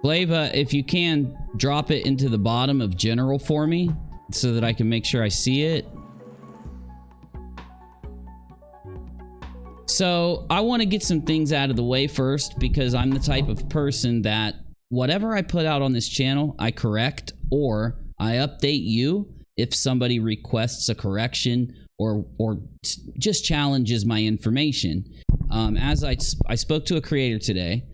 Flava, if you can, drop it into the bottom of general for me so that I can make sure I see it. So I want to get some things out of the way first, because I'm the type of person that whatever I put out on this channel, I correct or I update you if somebody requests a correction or just challenges my information. As I spoke to a creator today.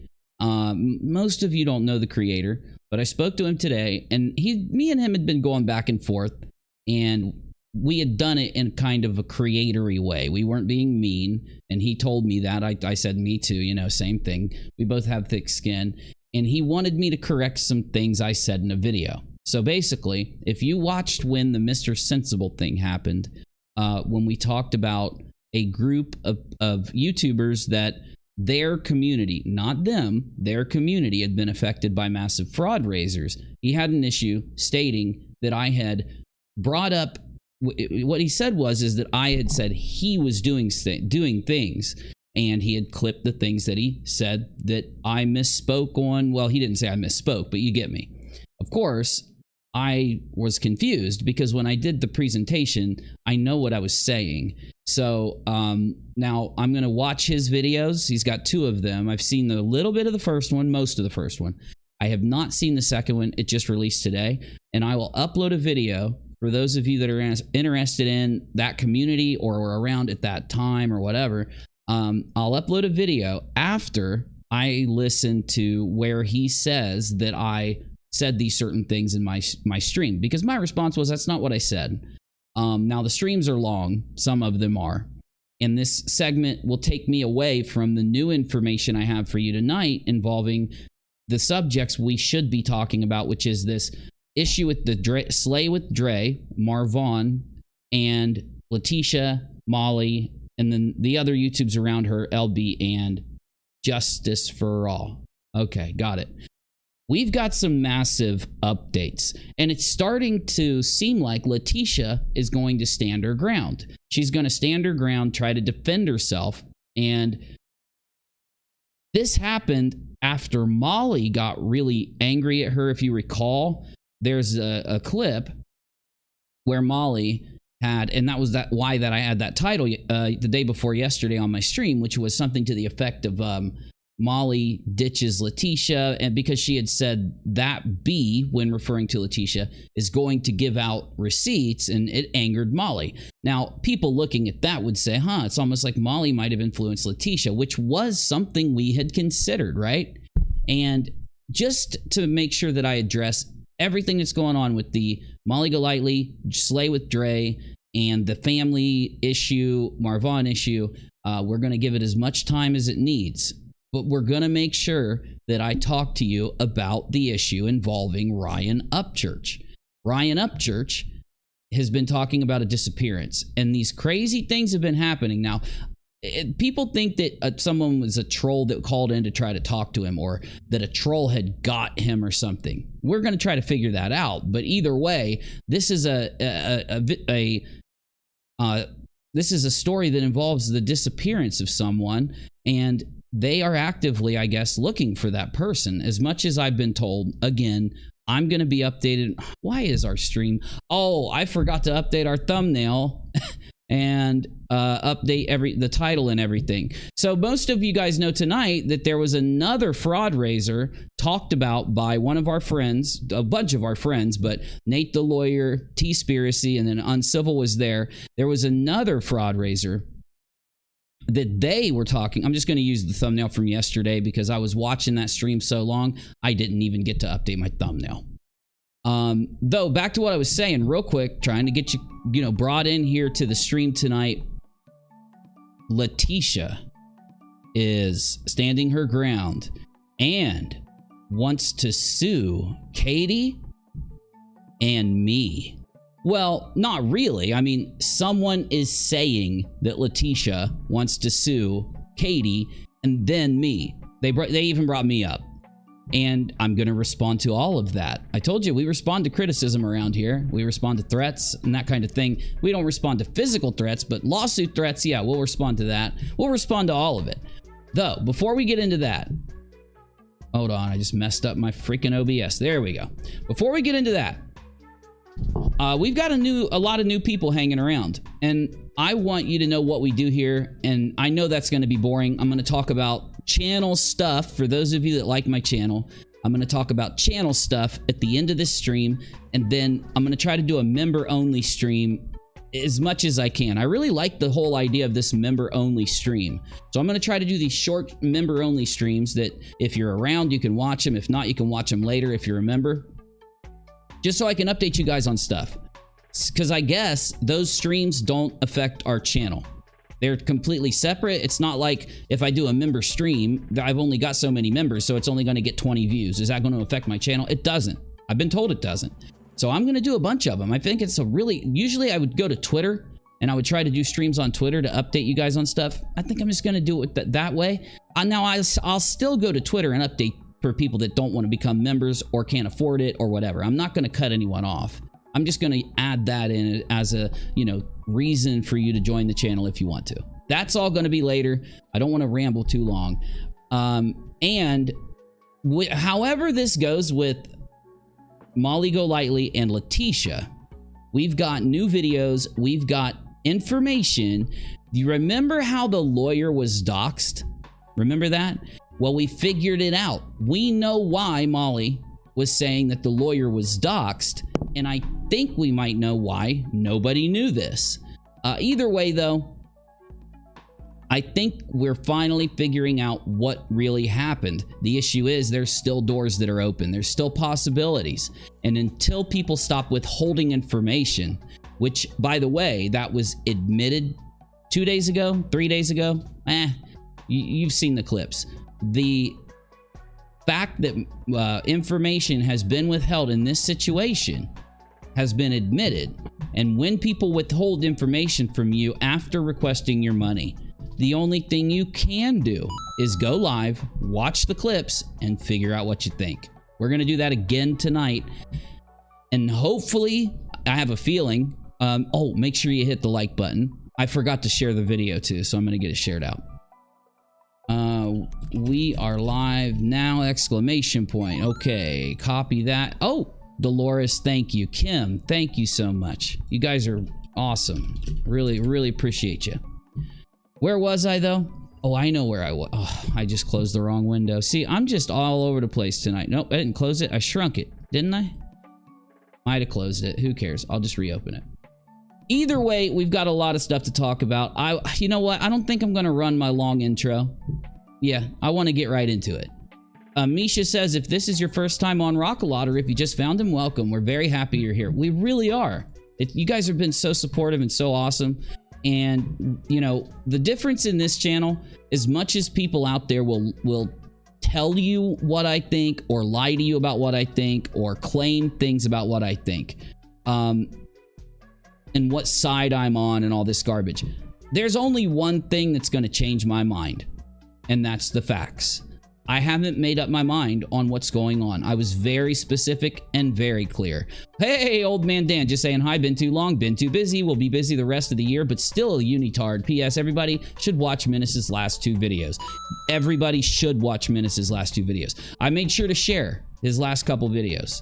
Most of you don't know the creator, but I spoke to him today, and me and him had been going back and forth, and we had done it in kind of a creatory way. We weren't being mean, and he told me that. I said, me too, you know, same thing. We both have thick skin, and he wanted me to correct some things I said in a video. So basically, if you watched when the Mr. Sensible thing happened, when we talked about a group of YouTubers that their community, not them, their community had been affected by massive fraud raisers. He had an issue stating that I had brought up, what he said is that I had said he was doing things, and he had clipped the things that he said that I misspoke on. Well, he didn't say I misspoke, but you get me. Of course, I was confused because when I did the presentation, I know what I was saying. So now I'm going to watch his videos. He's got 2 of them. I've seen a little bit of the first one, most of the first one. I have not seen the second one. It just released today. And I will upload a video for those of you that are interested in that community or were around at that time or whatever. I'll upload a video after I listen to where he says that I said these certain things in my stream, because my response was, that's not what I said. Now the streams are long, some of them are, and this segment will take me away from the new information I have for you tonight involving the subjects we should be talking about, which is this issue with the Slay with Dre, Marvon, and LATISHA, Molly, and then the other YouTubes around her, LB, and Justice for All. Okay, got it. We've got some massive updates, and it's starting to seem like LATISHA is going to stand her ground. She's going to stand her ground, try to defend herself, and this happened after Molly got really angry at her. If you recall, there's a clip where Molly had, and that was why I had that title the day before yesterday on my stream, which was something to the effect of Molly ditches LATISHA, and because she had said that B, when referring to LATISHA, is going to give out receipts, and it angered Molly. Now, people looking at that would say, it's almost like Molly might have influenced LATISHA, which was something we had considered, right? And just to make sure that I address everything that's going on with the Molly GoLightly, Slay with Dre, and the family issue, Marvon issue, we're going to give it as much time as it needs. But we're going to make sure that I talk to you about the issue involving Ryan Upchurch. Ryan Upchurch has been talking about a disappearance, and these crazy things have been happening. Now, people think that someone was a troll that called in to try to talk to him, or that a troll had got him or something. We're going to try to figure that out. But either way, this is this is a story that involves the disappearance of someone, and they are actively, I guess, looking for that person. As much as I've been told, again, I'm going to be updated. Why is our stream? Oh, I forgot to update our thumbnail and update the title and everything. So most of you guys know tonight that there was another fraud raiser talked about by one of our friends, a bunch of our friends, but Nate the lawyer, T-Spiracy, and then Uncivil was there. There was another fraud raiser that they were talking. I'm just going to use the thumbnail from yesterday because I was watching that stream so long, I didn't even get to update my thumbnail. Though, back to what I was saying real quick, trying to get you, brought in here to the stream tonight. LATISHA is standing her ground and wants to sue Katie and me. Well, not really. I mean, someone is saying that LATISHA wants to sue Katie and then me. They even brought me up. And I'm going to respond to all of that. I told you, we respond to criticism around here. We respond to threats and that kind of thing. We don't respond to physical threats, but lawsuit threats, yeah, we'll respond to that. We'll respond to all of it. Though, before we get into that, hold on, I just messed up my freaking OBS. There we go. Before we get into that, we've got a lot of new people hanging around, and I want you to know what we do here. And I know that's going to be boring. I'm going to talk about channel stuff. For those of you that like my channel, I'm going to talk about channel stuff at the end of this stream, and then I'm going to try to do a member-only stream as much as I can. I really like the whole idea of this member-only stream. So I'm going to try to do these short member-only streams that if you're around, you can watch them. If not, you can watch them later if you're a member. Just so I can update you guys on stuff. Because I guess those streams don't affect our channel. They're completely separate. It's not like if I do a member stream, I've only got so many members, so it's only going to get 20 views. Is that going to affect my channel? It doesn't. I've been told it doesn't. So I'm going to do a bunch of them. I think it's a really... Usually I would go to Twitter, and I would try to do streams on Twitter to update you guys on stuff. I think I'm just going to do it that way. Now, I'll still go to Twitter and update for people that don't want to become members or can't afford it or whatever. I'm not going to cut anyone off. I'm just going to add that in as a, reason for you to join the channel if you want to. That's all going to be later. I don't want to ramble too long. However this goes with Molly GoLightly and LATISHA, we've got new videos. We've got information. Do you remember how the lawyer was doxxed? Remember that? Well, we figured it out. We know why Molly was saying that the lawyer was doxxed, and I think we might know why nobody knew this. Either way, though, I think we're finally figuring out what really happened. The issue is there's still doors that are open. There's still possibilities. And until people stop withholding information, which, by the way, that was admitted 2 days ago, 3 days ago, you've seen the clips. The fact that information has been withheld in this situation has been admitted. And when people withhold information from you after requesting your money, the only thing you can do is go live, watch the clips, and figure out what you think. We're going to do that again tonight. And hopefully, I have a feeling, make sure you hit the like button. I forgot to share the video too, so I'm going to get it shared out. We are live now, exclamation point. Okay, copy that. Oh, Dolores, thank you. Kim, thank you so much. You guys are awesome. Really, really appreciate you. Where was I, though? Oh, I know where I was. Oh, I just closed the wrong window. See, I'm just all over the place tonight. Nope, I didn't close it. I shrunk it, didn't I? Might have closed it. Who cares? I'll just reopen it. Either way, we've got a lot of stuff to talk about. You know what? I don't think I'm going to run my long intro. Yeah, I want to get right into it. Misha says, if this is your first time on RockAlot, or if you just found him, welcome. We're very happy you're here. We really are. You guys have been so supportive and so awesome. And, the difference in this channel, as much as people out there will tell you what I think, or lie to you about what I think, or claim things about what I think, and what side I'm on and all this garbage, there's only one thing that's going to change my mind, and that's the facts. I haven't made up my mind on what's going on. I was very specific and very clear. Hey, old man Dan, just saying hi. Been too long, been too busy. We'll be busy the rest of the year, but still a unitard. P.S. Everybody should watch Menace's last 2 videos. Everybody should watch Menace's last 2 videos. I made sure to share his last couple videos.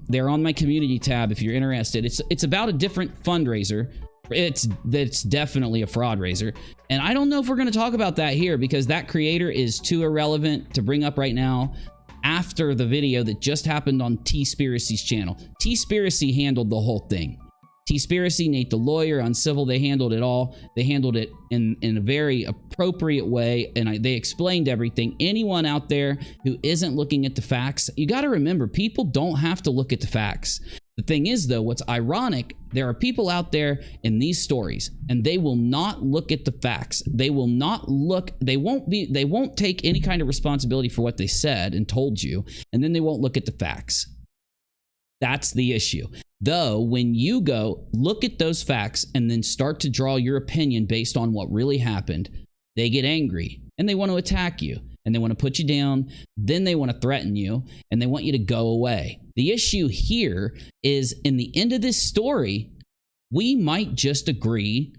They're on my community tab if you're interested. It's about a different fundraiser. It's definitely a fraud raiser, and I don't know if we're going to talk about that here because that creator is too irrelevant to bring up right now after the video that just happened on T-Spiracy's channel. T-Spiracy handled the whole thing. T-Spiracy, Nate the lawyer, Uncivil, they handled it all. They handled it in a very appropriate way, and they explained everything. Anyone out there who isn't looking at the facts, you got to remember, people don't have to look at the facts. The thing is, though, what's ironic, there are people out there in these stories, and they will not look at the facts. They will not look, they won't take any kind of responsibility for what they said and told you, and then they won't look at the facts. That's the issue. Though, when you go look at those facts and then start to draw your opinion based on what really happened, they get angry and they want to attack you and they want to put you down. Then they want to threaten you and they want you to go away. The issue here is, in the end of this story, we might just agree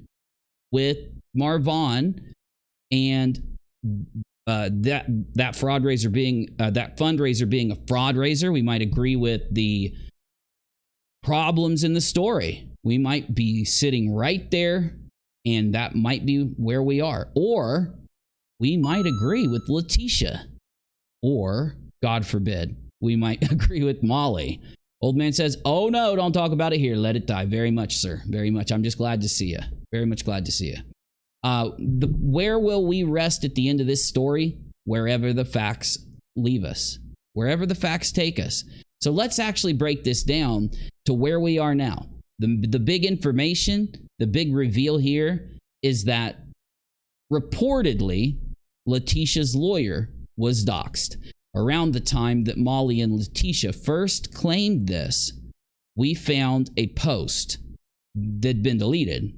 with Marvon and that fundraiser being a fraud raiser. We might agree with the problems in the story. We might be sitting right there, and that might be where we are. Or we might agree with LATISHA. Or, God forbid, we might agree with Molly. Old man says, oh no, don't talk about it here. Let it die. Very much, sir. Very much. I'm just glad to see you. Very much glad to see you. Where will we rest at the end of this story? Wherever the facts leave us. Wherever the facts take us. So let's actually break this down to where we are now. The big information, the big reveal here is that reportedly LATISHA's lawyer was doxxed. Around the time that Molly and LATISHA first claimed this, we found a post that'd been deleted,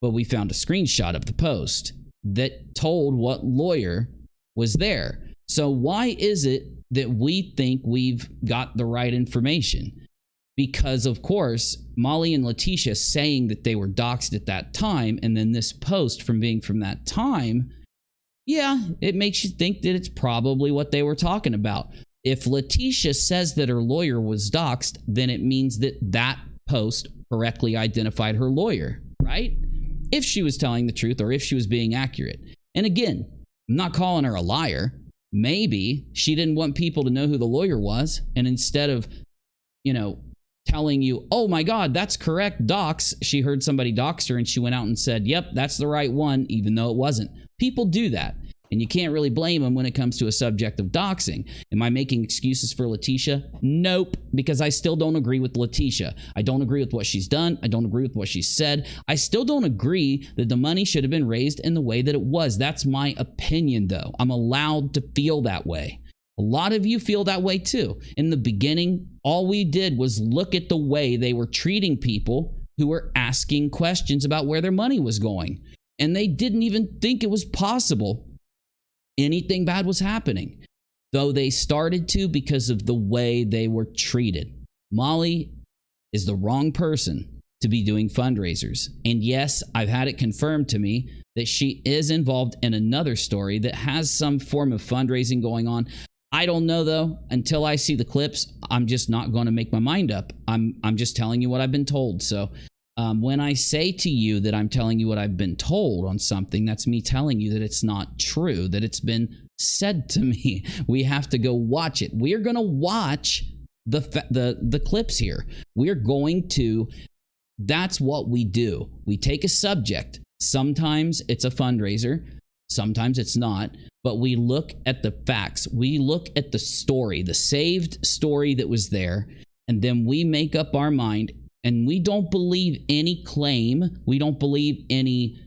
but we found a screenshot of the post that told what lawyer was there. So why is it that we think we've got the right information? Because, of course, Molly and LATISHA saying that they were doxxed at that time, and then this post from being from that time, yeah, it makes you think that it's probably what they were talking about. If LATISHA says that her lawyer was doxxed, then it means that that post correctly identified her lawyer, right? If she was telling the truth or if she was being accurate. And again, I'm not calling her a liar. Maybe she didn't want people to know who the lawyer was, and instead of, telling you, oh my God, that's correct, dox, she heard somebody dox her and she went out and said, yep, that's the right one, even though it wasn't. People do that, and you can't really blame them when it comes to a subject of doxing. Am I making excuses for LATISHA? Nope, because I still don't agree with LATISHA. I don't agree with what she's done. I don't agree with what she said. I still don't agree that the money should have been raised in the way that it was. That's my opinion, though. I'm allowed to feel that way. A lot of you feel that way too. In the beginning, all we did was look at the way they were treating people who were asking questions about where their money was going. And they didn't even think it was possible anything bad was happening. Though they started to because of the way they were treated. Molly is the wrong person to be doing fundraisers. And yes, I've had it confirmed to me that she is involved in another story that has some form of fundraising going on. I don't know, though. Until I see the clips, I'm just not going to make my mind up. I'm just telling you what I've been told. So when I say to you that I'm telling you what I've been told on something, that's me telling you that it's not true, that it's been said to me. We have to go watch it. We're going to watch the clips here. We're going to, that's what we do. We take a subject. Sometimes it's a fundraiser. Sometimes it's not. But we look at the facts. We look at the story, the saved story that was there, and then we make up our mind, and we don't believe any claim. We don't believe any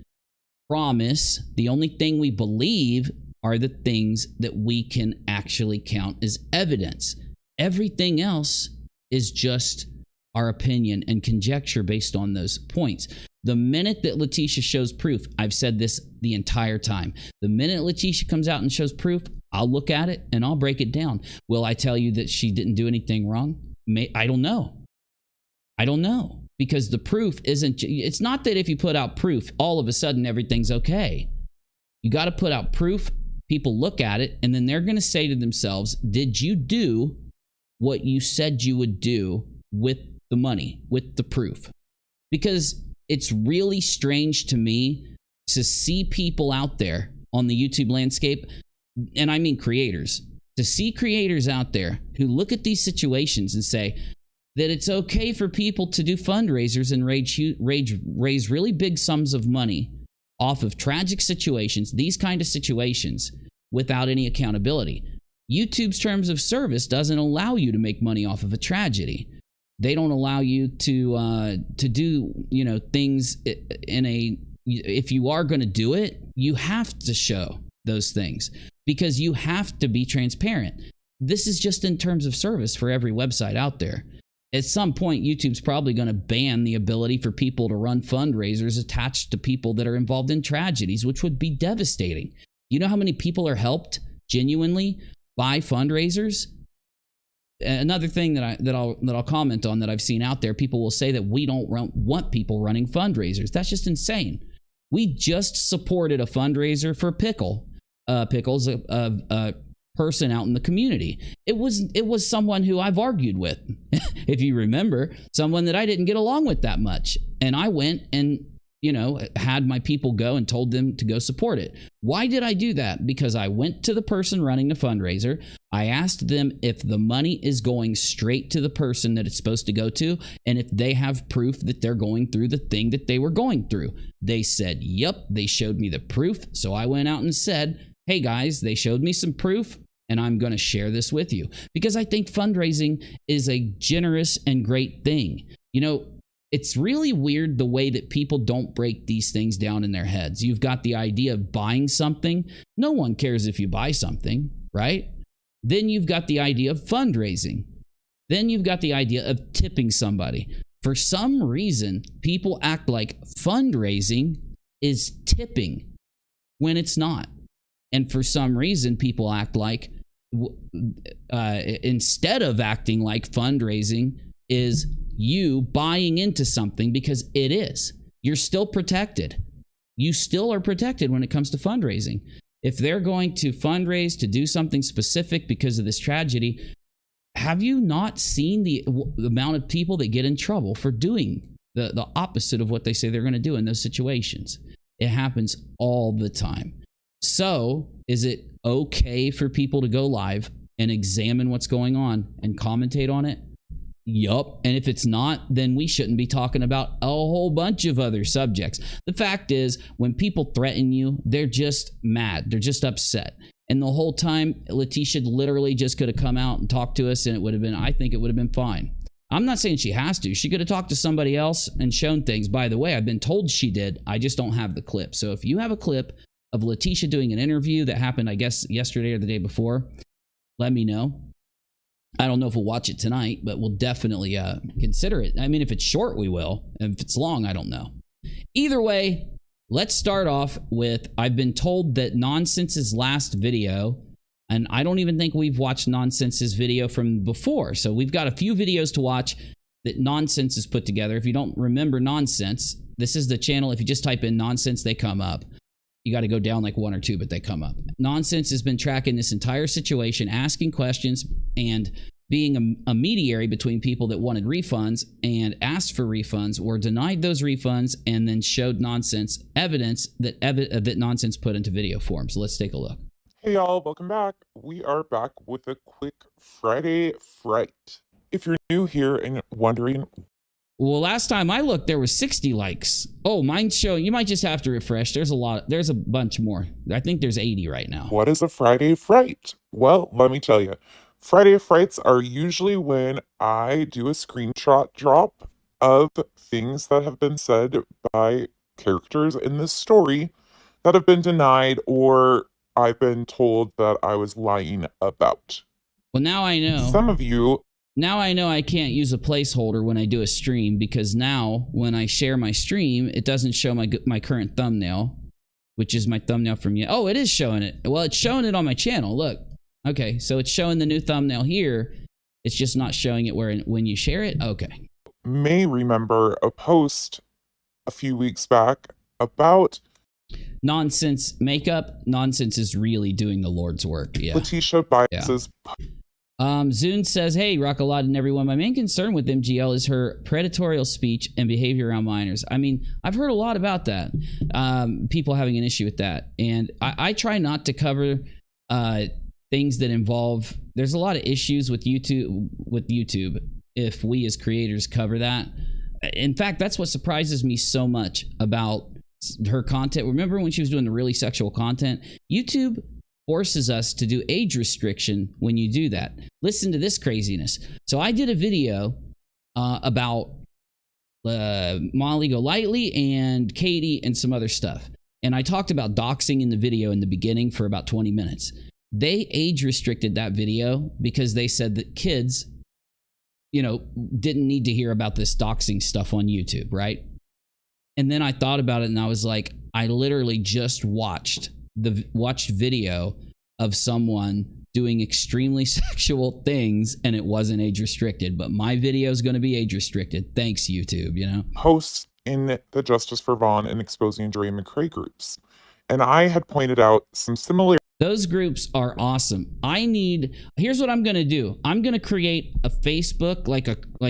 promise. The only thing we believe are the things that we can actually count as evidence. Everything else is just our opinion and conjecture based on those points. The minute that LATISHA shows proof, I've said this the entire time, the minute LATISHA comes out and shows proof, I'll look at it and I'll break it down. Will I tell you that she didn't do anything wrong? I don't know. I don't know, because the proof isn't, it's not that if you put out proof, all of a sudden everything's okay. You got to put out proof, people look at it, and then they're going to say to themselves, did you do what you said you would do with the money, with the proof? Because it's really strange to me to see people out there on the YouTube landscape, and I mean creators, to see creators out there who look at these situations and say that it's okay for people to do fundraisers and raise really big sums of money off of tragic situations, these kind of situations, without any accountability. YouTube's terms of service doesn't allow you to make money off of a tragedy. They don't allow you to do, things in a, if you are going to do it, you have to show those things because you have to be transparent. This is just in terms of service for every website out there. At some point, YouTube's probably going to ban the ability for people to run fundraisers attached to people that are involved in tragedies, which would be devastating. You know how many people are helped genuinely by fundraisers? Another thing that I'll comment on that I've seen out there, people will say that we don't want people running fundraisers. That's just insane. We just supported a fundraiser for Pickle pickles, a person out in the community. It was someone who I've argued with, if you remember, someone that I didn't get along with that much. And I went and, had my people go and told them to go support it. Why did I do that? Because I went to the person running the fundraiser. I asked them if the money is going straight to the person that it's supposed to go to, and if they have proof that they're going through the thing that they were going through. They said, yep. They showed me the proof. So I went out and said, hey guys, they showed me some proof, and I'm going to share this with you because I think fundraising is a generous and great thing. It's really weird the way that people don't break these things down in their heads. You've got the idea of buying something. No one cares if you buy something, right? Then you've got the idea of fundraising. Then you've got the idea of tipping somebody. For some reason, people act like fundraising is tipping when it's not. And for some reason, people act like, instead of acting like fundraising is you buying into something, because it is. You're still protected. You still are protected when it comes to fundraising. If they're going to fundraise to do something specific because of this tragedy, have you not seen the amount of people that get in trouble for doing the opposite of what they say they're going to do in those situations? It happens all the time. So, is it okay for people to go live and examine what's going on and commentate on it? Yup. And if it's not, then we shouldn't be talking about a whole bunch of other subjects. The fact is, when people threaten you, they're just mad. They're just upset. And the whole time, LATISHA literally just could have come out and talked to us, and I think it would have been fine. I'm not saying she has to. She could have talked to somebody else and shown things. By the way, I've been told she did. I just don't have the clip. So if you have a clip of LATISHA doing an interview that happened, I guess, yesterday or the day before, let me know. I don't know if we'll watch it tonight, but we'll definitely consider it. I mean, if it's short, we will. If it's long, I don't know. Either way, let's start off with, I've been told that Nonsense's last video, and I don't even think we've watched Nonsense's video from before. So we've got a few videos to watch that Nonsense has put together. If you don't remember Nonsense, this is the channel. If you just type in Nonsense, they come up. You got to go down like one or two, but they come up. Nonsense has been tracking this entire situation, asking questions and being a mediator between people that wanted refunds and asked for refunds or denied those refunds, and then showed Nonsense evidence that Nonsense put into video form. So let's take a look. Hey y'all, welcome back. We are back with a quick Friday Fright. If you're new here and wondering, well, last time I looked, there was 60 likes. Oh, mine's showing. You might just have to refresh. There's a bunch more. I think there's 80 right now. What is a Friday Fright? Well, let me tell you. Friday Frights are usually when I do a screenshot drop of things that have been said by characters in this story that have been denied, or I've been told that I was lying about. Well, now I know. Some of you... Now I know I can't use a placeholder when I do a stream, because now when I share my stream, it doesn't show my current thumbnail, which is my thumbnail from you. Oh, it is showing it. Well, it's showing it on my channel. Look. Okay, so it's showing the new thumbnail here. It's just not showing it when you share it. Okay. May remember a post a few weeks back about Nonsense makeup. Nonsense is really doing the Lord's work. Yeah. LATISHA biases. Yeah. Zune says, hey, RockAlot and everyone, my main concern with MGL is her predatorial speech and behavior around minors. I mean, I've heard a lot about that. People having an issue with that. And I try not to cover things that involve, there's a lot of issues with YouTube if we as creators cover that. In fact, that's what surprises me so much about her content. Remember when she was doing the really sexual content? YouTube forces us to do age restriction when you do that. Listen to this craziness. So I did a video about Molly GoLightly and Katie and some other stuff. And I talked about doxing in the video in the beginning for about 20 minutes. They age restricted that video because they said that kids, didn't need to hear about this doxing stuff on YouTube, right? And then I thought about it and I was like, I literally just watched video of someone doing extremely sexual things and it wasn't age restricted, but my video is going to be age restricted. Thanks, YouTube, Posts in the Justice for Vaughn and Exposing Ryan McCray groups. And I had pointed out some similarities Those groups are awesome. Here's what I'm going to do. I'm going to create a Facebook, like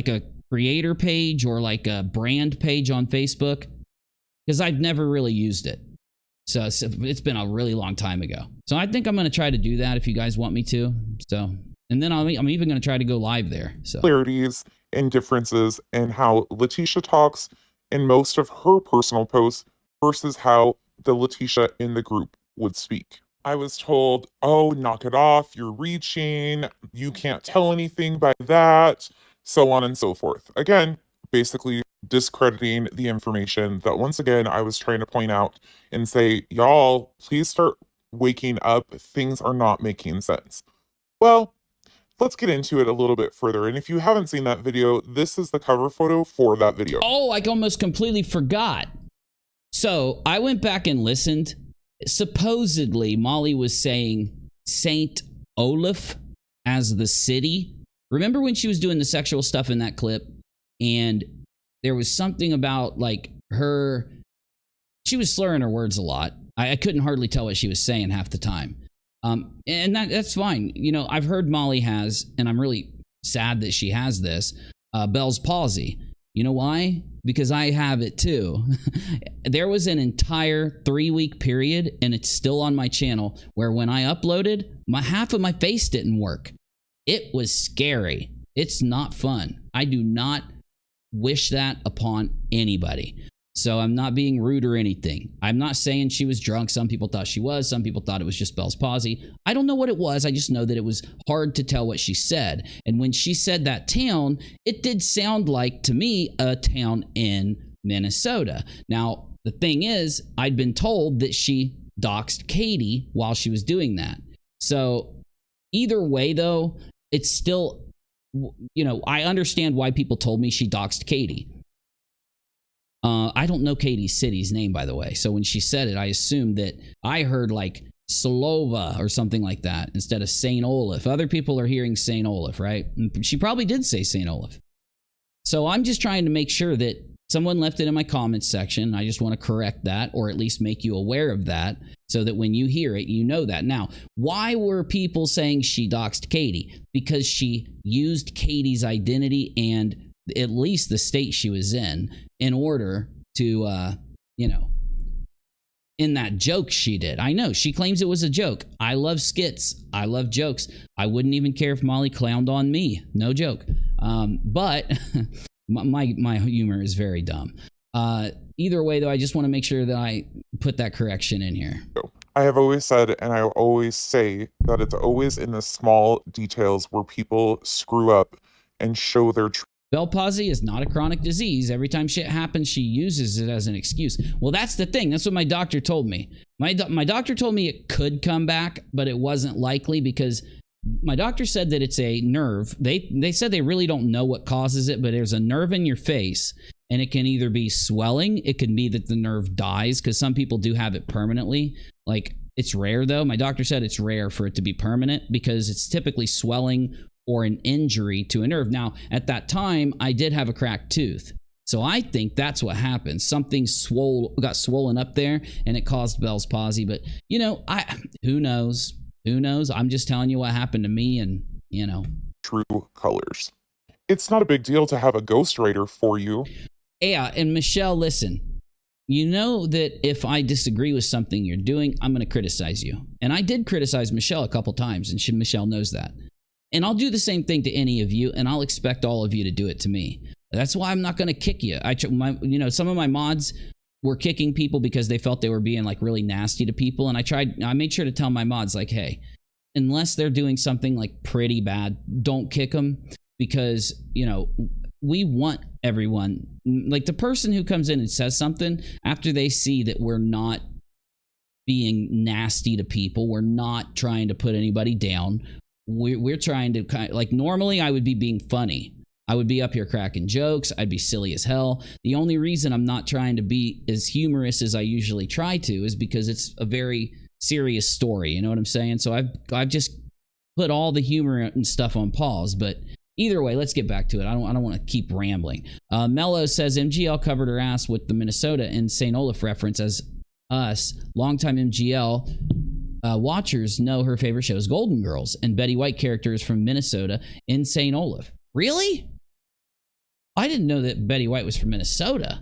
a creator page or like a brand page on Facebook, because I've never really used it. So it's been a really long time ago. So I think I'm going to try to do that if you guys want me to. So, and then I'm even going to try to go live there. So Similarities and differences in how LATISHA talks in most of her personal posts versus how the LATISHA in the group would speak. I was told, oh, knock it off, you're reaching, you can't tell anything by that, so on and so forth. Again, basically discrediting the information that, once again, I was trying to point out and say, y'all, please start waking up. Things are not making sense. Well, let's get into it a little bit further. And if you haven't seen that video, this is the cover photo for that video. Oh, I almost completely forgot. So I went back and listened. Supposedly, Molly was saying St. Olaf as the city. Remember when she was doing the sexual stuff in that clip? And there was something about like she was slurring her words a lot. I couldn't hardly tell what she was saying half the time. And that's fine. You know, I've heard Molly has, and I'm really sad that she has this, Bell's palsy. You know why? Because I have it too. There was an entire 3-week period, and it's still on my channel, where when I uploaded, half of my face didn't work. It was scary. It's not fun. I do not wish that upon anybody. So I'm not being rude or anything. I'm not saying she was drunk. Some people thought she was. Some people thought it was just Bell's palsy. I don't know what it was. I just know that it was hard to tell what she said. And when she said that town, it did sound like, to me, a town in Minnesota. Now, the thing is, I'd been told that she doxed Katie while she was doing that. So either way, though, it's still, you know, I understand why people told me she doxed Katie. I don't know Katie's city's name, by the way. So when she said it, I assumed that I heard like Slova or something like that instead of St. Olaf. Other people are hearing St. Olaf, right? And she probably did say St. Olaf. So I'm just trying to make sure that someone left it in my comments section. I just want to correct that, or at least make you aware of that, so that when you hear it, you know that. Now, why were people saying she doxed Katie? Because she used Katie's identity and at least the state she was in order to, you know, in that joke she did. I know she claims it was a joke. I love skits. I love jokes. I wouldn't even care if Molly clowned on me. No joke. But my humor is very dumb. Either way, though, I just want to make sure that I put that correction in here. I have always said, and I always say, that it's always in the small details where people screw up and show their Bell palsy is not a chronic disease. Every time shit happens, she uses it as an excuse. Well, that's the thing. That's what my doctor told me. My doctor told me it could come back, but it wasn't likely, because my doctor said that it's a nerve. They said they really don't know what causes it, but there's a nerve in your face, and it can either be swelling. It can be that the nerve dies, because some people do have it permanently. Like, it's rare, though. My doctor said it's rare for it to be permanent, because it's typically swelling or an injury to a nerve. Now, at that time, I did have a cracked tooth. So I think that's what happened. Something got swollen up there, and it caused Bell's palsy. But, you know, who knows? Who knows? I'm just telling you what happened to me, and, you know. True colors. It's not a big deal to have a ghostwriter for you. Yeah, and Michelle, listen. You know that if I disagree with something you're doing, I'm going to criticize you. And I did criticize Michelle a couple times, and Michelle knows that. And I'll do the same thing to any of you, and I'll expect all of you to do it to me. That's why I'm not going to kick you. You know, some of my mods were kicking people because they felt they were being like really nasty to people, and I made sure to tell my mods, like, hey, unless they're doing something like pretty bad, don't kick them, because, you know, we want everyone, like the person who comes in and says something, after they see that we're not being nasty to people, we're not trying to put anybody down. We're trying to kind of, like, normally I would be being funny. I would be up here cracking jokes. I'd be silly as hell. The only reason I'm not trying to be as humorous as I usually try to is because it's a very serious story. You know what I'm saying? So I've just put all the humor and stuff on pause. But either way, let's get back to it. I don't want to keep rambling. Mello says MGL covered her ass with the Minnesota and St. Olaf reference as us, longtime MGL. watchers know her favorite show is Golden Girls, and Betty White character is from Minnesota in St. Olaf. Really? I didn't know that Betty White was from Minnesota.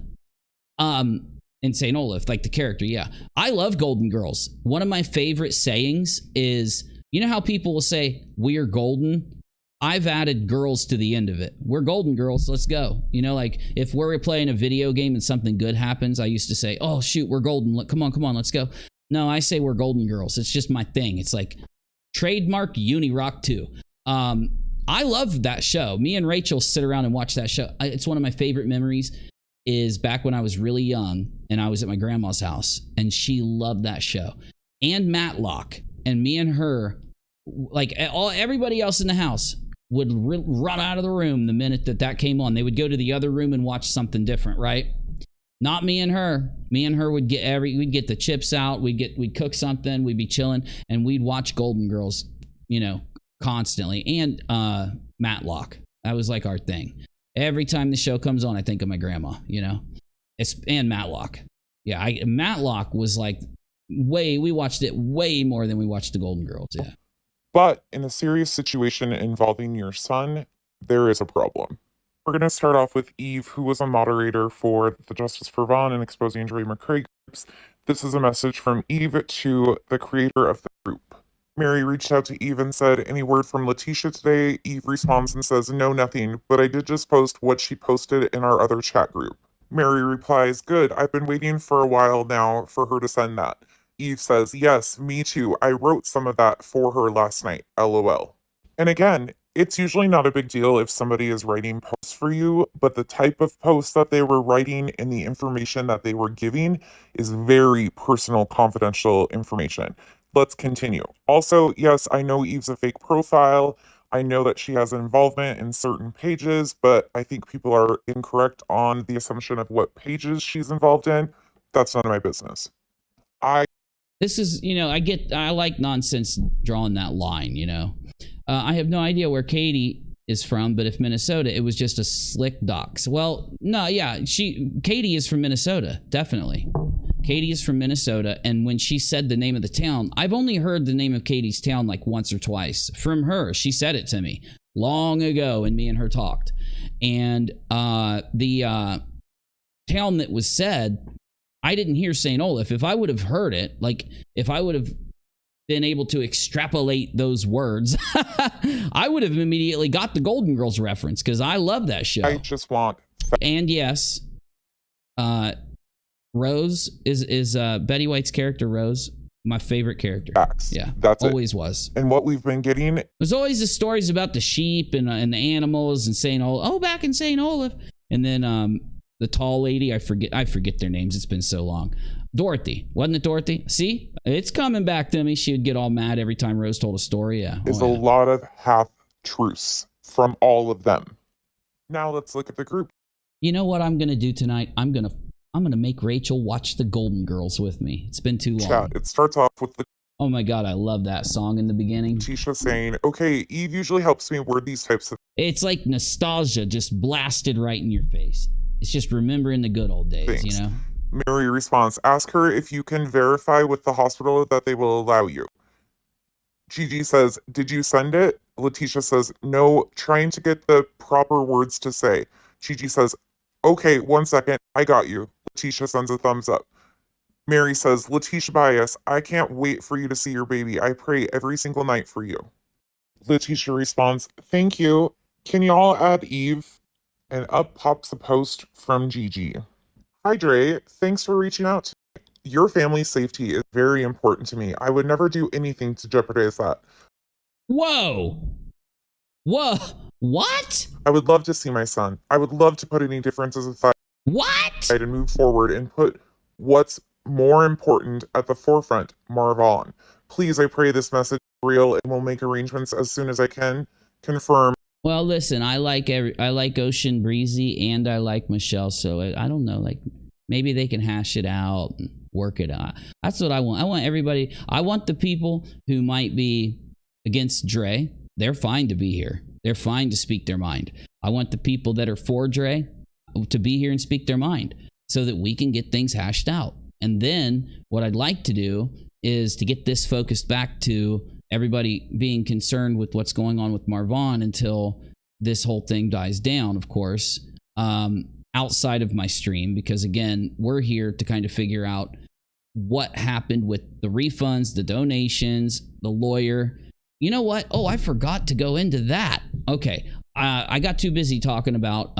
In St. Olaf, like the character, yeah. I love Golden Girls. One of my favorite sayings is, you know how people will say, we're golden? I've added girls to the end of it. We're golden girls, let's go. You know, like if we're playing a video game and something good happens, I used to say, oh shoot, we're golden. Come on, let's go. No, I say we're golden girls. It's just my thing. It's like trademark Unirock 2. I love that show. Me and Rachel sit around and watch that show. It's one of my favorite memories. Is back when I was really young and I was at my grandma's house, and she loved that show. And Matlock, and me and her, like everybody else in the house would run out of the room the minute that came on. They would go to the other room and watch something different, right? Not me and her. Me and her would we'd get the chips out, we'd cook something, we'd be chilling, and we'd watch Golden Girls, you know, constantly. And Matlock. That was like our thing. Every time the show comes on, I think of my grandma, you know. And Matlock. Yeah, Matlock was like we watched it way more than we watched the Golden Girls, yeah. But in a serious situation involving your son, there is a problem. We're going to start off with Eve, who was a moderator for the Justice for Vaughn and Exposing Julie McCray groups. This is a message from Eve to the creator of the group. Mary reached out to Eve and said, any word from LATISHA today? Eve responds and says, no, nothing, but I did just post what she posted in our other chat group. Mary replies, good, I've been waiting for a while now for her to send that. Eve says, yes, me too. I wrote some of that for her last night, LOL. And again, it's usually not a big deal if somebody is writing posts for you, but the type of posts that they were writing and the information that they were giving is very personal, confidential information. Let's continue. Also, yes, I know Eve's a fake profile. I know that she has involvement in certain pages, but I think people are incorrect on the assumption of what pages she's involved in. That's none of my business. This is, you know, I like nonsense drawing that line, you know. I have no idea where Katie is from, but if Minnesota, it was just a slick dox. Well, no, yeah, Katie is from Minnesota, definitely. Katie is from Minnesota, and when she said the name of the town, I've only heard the name of Katie's town like once or twice from her. She said it to me long ago, and me and her talked. And the town that was said, I didn't hear St. Olaf. If I would have heard it, like if I would have been able to extrapolate those words, I would have immediately got the Golden Girls reference because I love that show. I just want... And yes, Rose is Betty White's character, Rose, my favorite character. Facts. Yeah, that's always it. Was. And what we've been getting... There's always the stories about the sheep and the animals and St. Olaf. Oh, back in St. Olaf. And then the tall lady, I forget their names. It's been so long. Dorothy. Wasn't it Dorothy? See? It's coming back to me. She would get all mad every time Rose told a story. Yeah. Is a lot of half-truths from all of them. Now let's look at the group. You know what I'm going to do tonight? I'm going to make Rachel watch the Golden Girls with me. It's been too long. Chat. It starts off with the... Oh my God, I love that song in the beginning. Tisha saying, okay, Eve usually helps me word these types of... It's like nostalgia just blasted right in your face. It's just remembering the good old days, things. You know? Mary responds, ask her if you can verify with the hospital that they will allow you. Gigi says, did you send it? LATISHA says, no, trying to get the proper words to say. Gigi says, okay, 1 second, I got you. LATISHA sends a thumbs up. Mary says, LATISHA Bias, I can't wait for you to see your baby. I pray every single night for you. LATISHA responds, thank you. Can y'all add Eve? And up pops a post from Gigi. Hi Dre, thanks for reaching out to me. Your family's safety is very important to me. I would never do anything to jeopardize that. Whoa! What? I would love to see my son. I would love to put any differences aside. What? And move forward and put what's more important at the forefront, Marvon. Please, I pray this message is real and will make arrangements as soon as I can. Confirm. Well, listen, I like Ocean Breezy and I like Michelle, so I don't know, like maybe they can hash it out and work it out. That's what I want. I want everybody. I want the people who might be against Dre. They're fine to be here. They're fine to speak their mind. I want the people that are for Dre to be here and speak their mind so that we can get things hashed out. And then what I'd like to do is to get this focused back to everybody being concerned with what's going on with Marvon until this whole thing dies down, of course, outside of my stream, because again, we're here to kind of figure out what happened with the refunds, the donations, the lawyer. You know what? Oh, I forgot to go into that. Okay. I got too busy talking about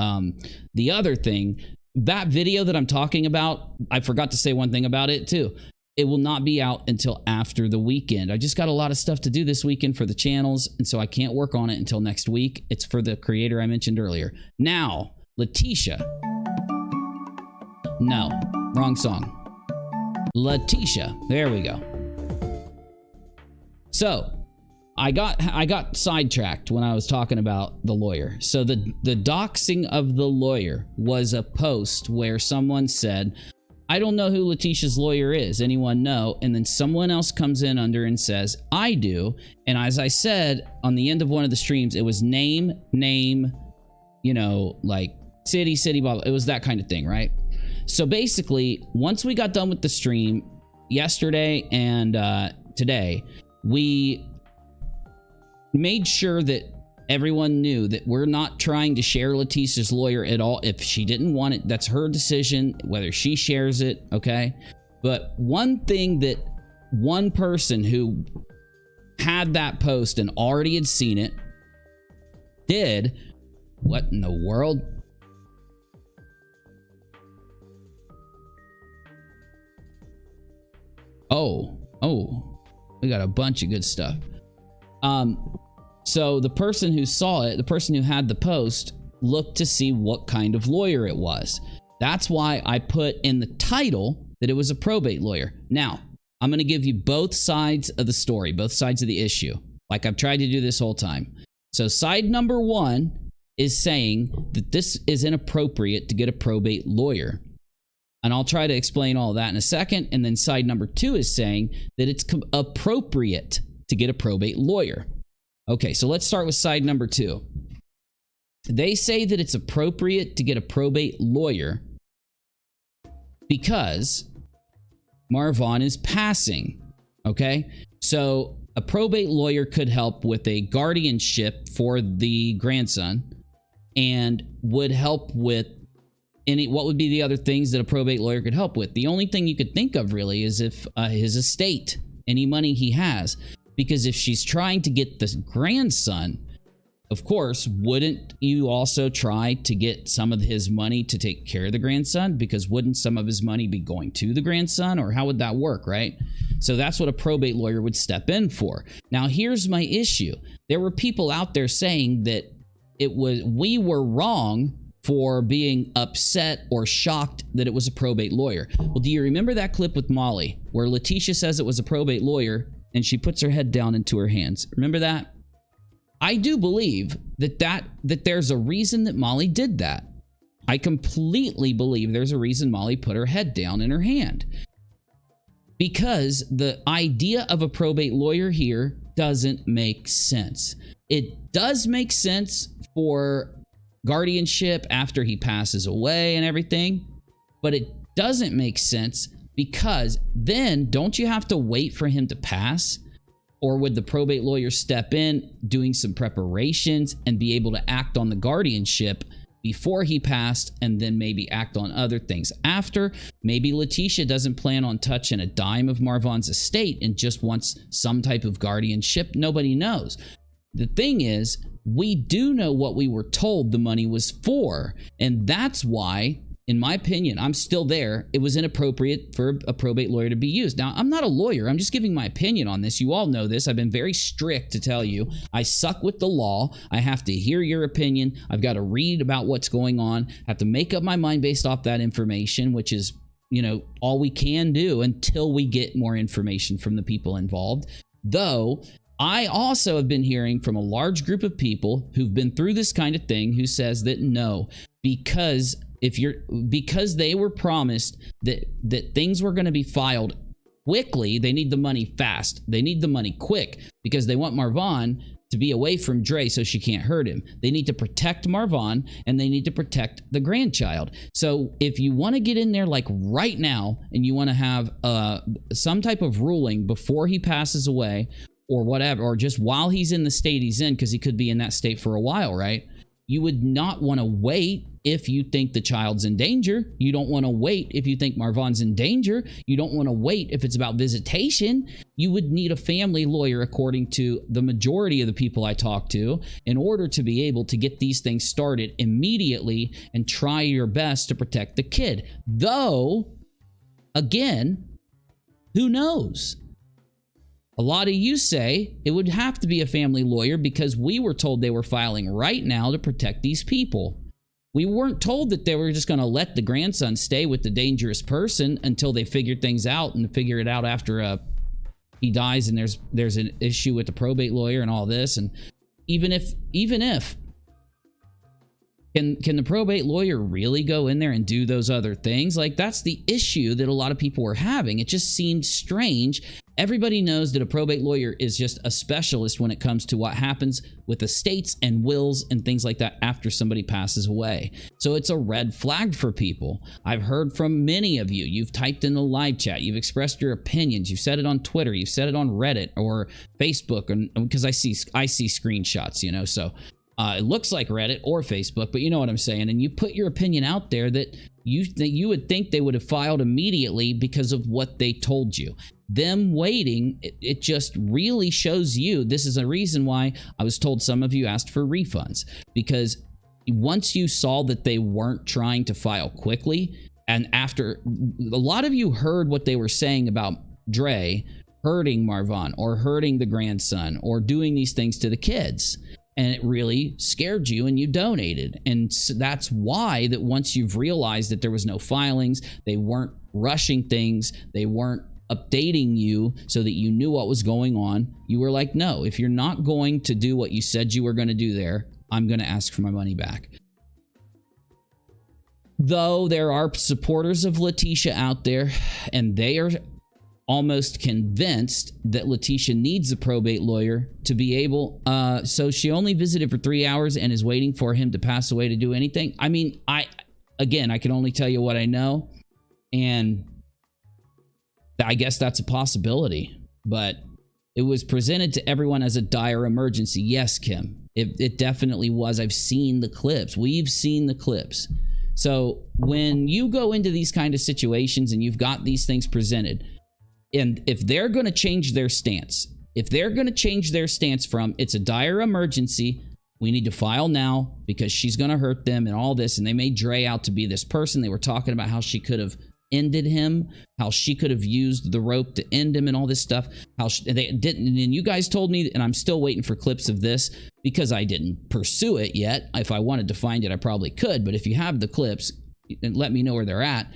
the other thing. That video that I'm talking about, I forgot to say one thing about it too. It will not be out until after the weekend. I just got a lot of stuff to do this weekend for the channels, and so I can't work on it until next week. It's for the creator I mentioned earlier. Now, LATISHA. No, wrong song. LATISHA. There we go. So, I got sidetracked when I was talking about the lawyer. So the doxing of the lawyer was a post where someone said, I don't know who LATISHA's lawyer is. Anyone know? And then someone else comes in under and says, I do. And as I said on the end of one of the streams, it was name, you know, like city, blah, blah. It was that kind of thing, right? So basically, once we got done with the stream yesterday and today, we made sure that everyone knew that we're not trying to share LATISHA's lawyer at all. If she didn't want it, that's her decision, whether she shares it, okay? But one thing that one person who had that post and already had seen it did, what in the world? Oh, we got a bunch of good stuff. So the person who saw it, the person who had the post, looked to see what kind of lawyer it was. That's why I put in the title that it was a probate lawyer. Now, I'm going to give you both sides of the story, both sides of the issue, like I've tried to do this whole time. So side number one is saying that this is inappropriate to get a probate lawyer. And I'll try to explain all of that in a second. And then side number two is saying that it's appropriate to get a probate lawyer. Okay, so let's start with side number two. They say that it's appropriate to get a probate lawyer because Marvon is passing, okay? So a probate lawyer could help with a guardianship for the grandson and would help with what would be the other things that a probate lawyer could help with. The only thing you could think of really is if his estate, any money he has. Because if she's trying to get the grandson, of course, wouldn't you also try to get some of his money to take care of the grandson? Because wouldn't some of his money be going to the grandson? Or how would that work, right? So that's what a probate lawyer would step in for. Now, here's my issue. There were people out there saying that we were wrong for being upset or shocked that it was a probate lawyer. Well, do you remember that clip with Molly where LATISHA says it was a probate lawyer and she puts her head down into her hands? Remember that? I do believe that there's a reason that Molly did that. I completely believe there's a reason Molly put her head down in her hand. Because the idea of a probate lawyer here doesn't make sense. It does make sense for guardianship after he passes away and everything, but it doesn't make sense because then don't you have to wait for him to pass? Or would the probate lawyer step in doing some preparations and be able to act on the guardianship before he passed and then maybe act on other things after? Maybe LATISHA doesn't plan on touching a dime of Marvon's estate and just wants some type of guardianship. Nobody knows. The thing is, we do know what we were told the money was for, and that's why, in my opinion, I'm still there. It was inappropriate for a probate lawyer to be used. Now, I'm not a lawyer. I'm just giving my opinion on this. You all know this. I've been very strict to tell you. I suck with the law. I have to hear your opinion. I've got to read about what's going on. I have to make up my mind based off that information, which is, you know, all we can do until we get more information from the people involved. Though, I also have been hearing from a large group of people who've been through this kind of thing who says that no, because they were promised that things were going to be filed quickly, they need the money fast. They need the money quick because they want Marvon to be away from Dre so she can't hurt him. They need to protect Marvon, and they need to protect the grandchild. So if you want to get in there like right now and you want to have some type of ruling before he passes away or whatever, or just while he's in the state he's in, because he could be in that state for a while, right? You would not want to wait if you think the child's in danger. You don't want to wait if you think Marvon's in danger. You don't want to wait if it's about visitation. You would need a family lawyer, according to the majority of the people I talk to, in order to be able to get these things started immediately and try your best to protect the kid. Though, again, who knows? A lot of you say it would have to be a family lawyer because we were told they were filing right now to protect these people. We weren't told that they were just going to let the grandson stay with the dangerous person until they figured things out and figure it out after he dies and there's an issue with the probate lawyer and all this. And even if can the probate lawyer really go in there and do those other things? Like, that's the issue that a lot of people were having. It just seemed strange. Everybody knows that a probate lawyer is just a specialist when it comes to what happens with estates and wills and things like that after somebody passes away. So it's a red flag for people. I've heard from many of you. You've typed in the live chat. You've expressed your opinions. You've said it on Twitter. You've said it on Reddit or Facebook, and because I see screenshots, you know, so it looks like Reddit or Facebook, but you know what I'm saying. And you put your opinion out there that you would think they would have filed immediately because of what they told you. Them waiting, it just really shows you. This is a reason why I was told some of you asked for refunds, because once you saw that they weren't trying to file quickly, and after a lot of you heard what they were saying about Dre hurting Marvon or hurting the grandson or doing these things to the kids, and it really scared you and you donated. And so that's why that once you've realized that there was no filings, they weren't rushing things, they weren't updating you so that you knew what was going on, you were like, no, if you're not going to do what you said you were going to do there, I'm going to ask for my money back. Though there are supporters of LATISHA out there, and they are almost convinced that LATISHA needs a probate lawyer to be able, so she only visited for 3 hours and is waiting for him to pass away to do anything. I mean, I can only tell you what I know, and I guess that's a possibility, but it was presented to everyone as a dire emergency. Yes, Kim, it definitely was. I've seen the clips. We've seen the clips. So when you go into these kind of situations and you've got these things presented, and if they're going to change their stance, from it's a dire emergency, we need to file now because she's going to hurt them and all this, and they made Dre out to be this person. They were talking about how she could have ended him, how she could have used the rope to end him and all this stuff, how they didn't. And you guys told me, and I'm still waiting for clips of this because I didn't pursue it yet. If I wanted to find it, I probably could, but if you have the clips, let me know where they're at.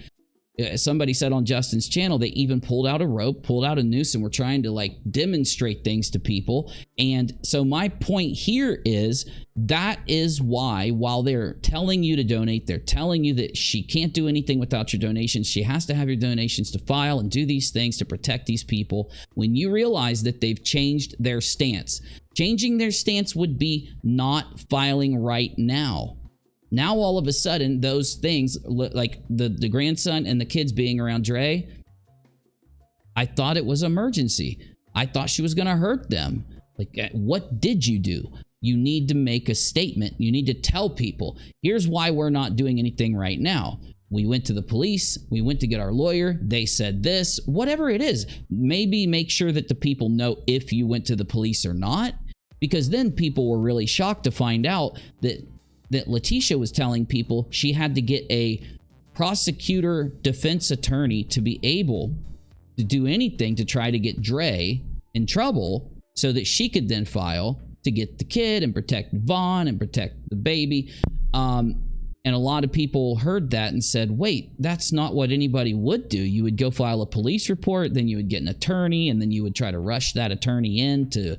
Somebody said on Justin's channel, they even pulled out a rope, pulled out a noose, and were trying to like demonstrate things to people. And so my point here is that is why, while they're telling you to donate, they're telling you that she can't do anything without your donations. She has to have your donations to file and do these things to protect these people. When you realize that they've changed their stance, changing their stance would be not filing right now. Now, all of a sudden, those things, like the grandson and the kids being around Dre, I thought it was emergency. I thought she was going to hurt them. Like, what did you do? You need to make a statement. You need to tell people, here's why we're not doing anything right now. We went to the police. We went to get our lawyer. They said this. Whatever it is, maybe make sure that the people know if you went to the police or not, because then people were really shocked to find out that LATISHA was telling people she had to get a prosecutor defense attorney to be able to do anything to try to get Dre in trouble so that she could then file to get the kid and protect Vaughn and protect the baby. And a lot of people heard that and said, wait, that's not what anybody would do. You would go file a police report, then you would get an attorney, and then you would try to rush that attorney in to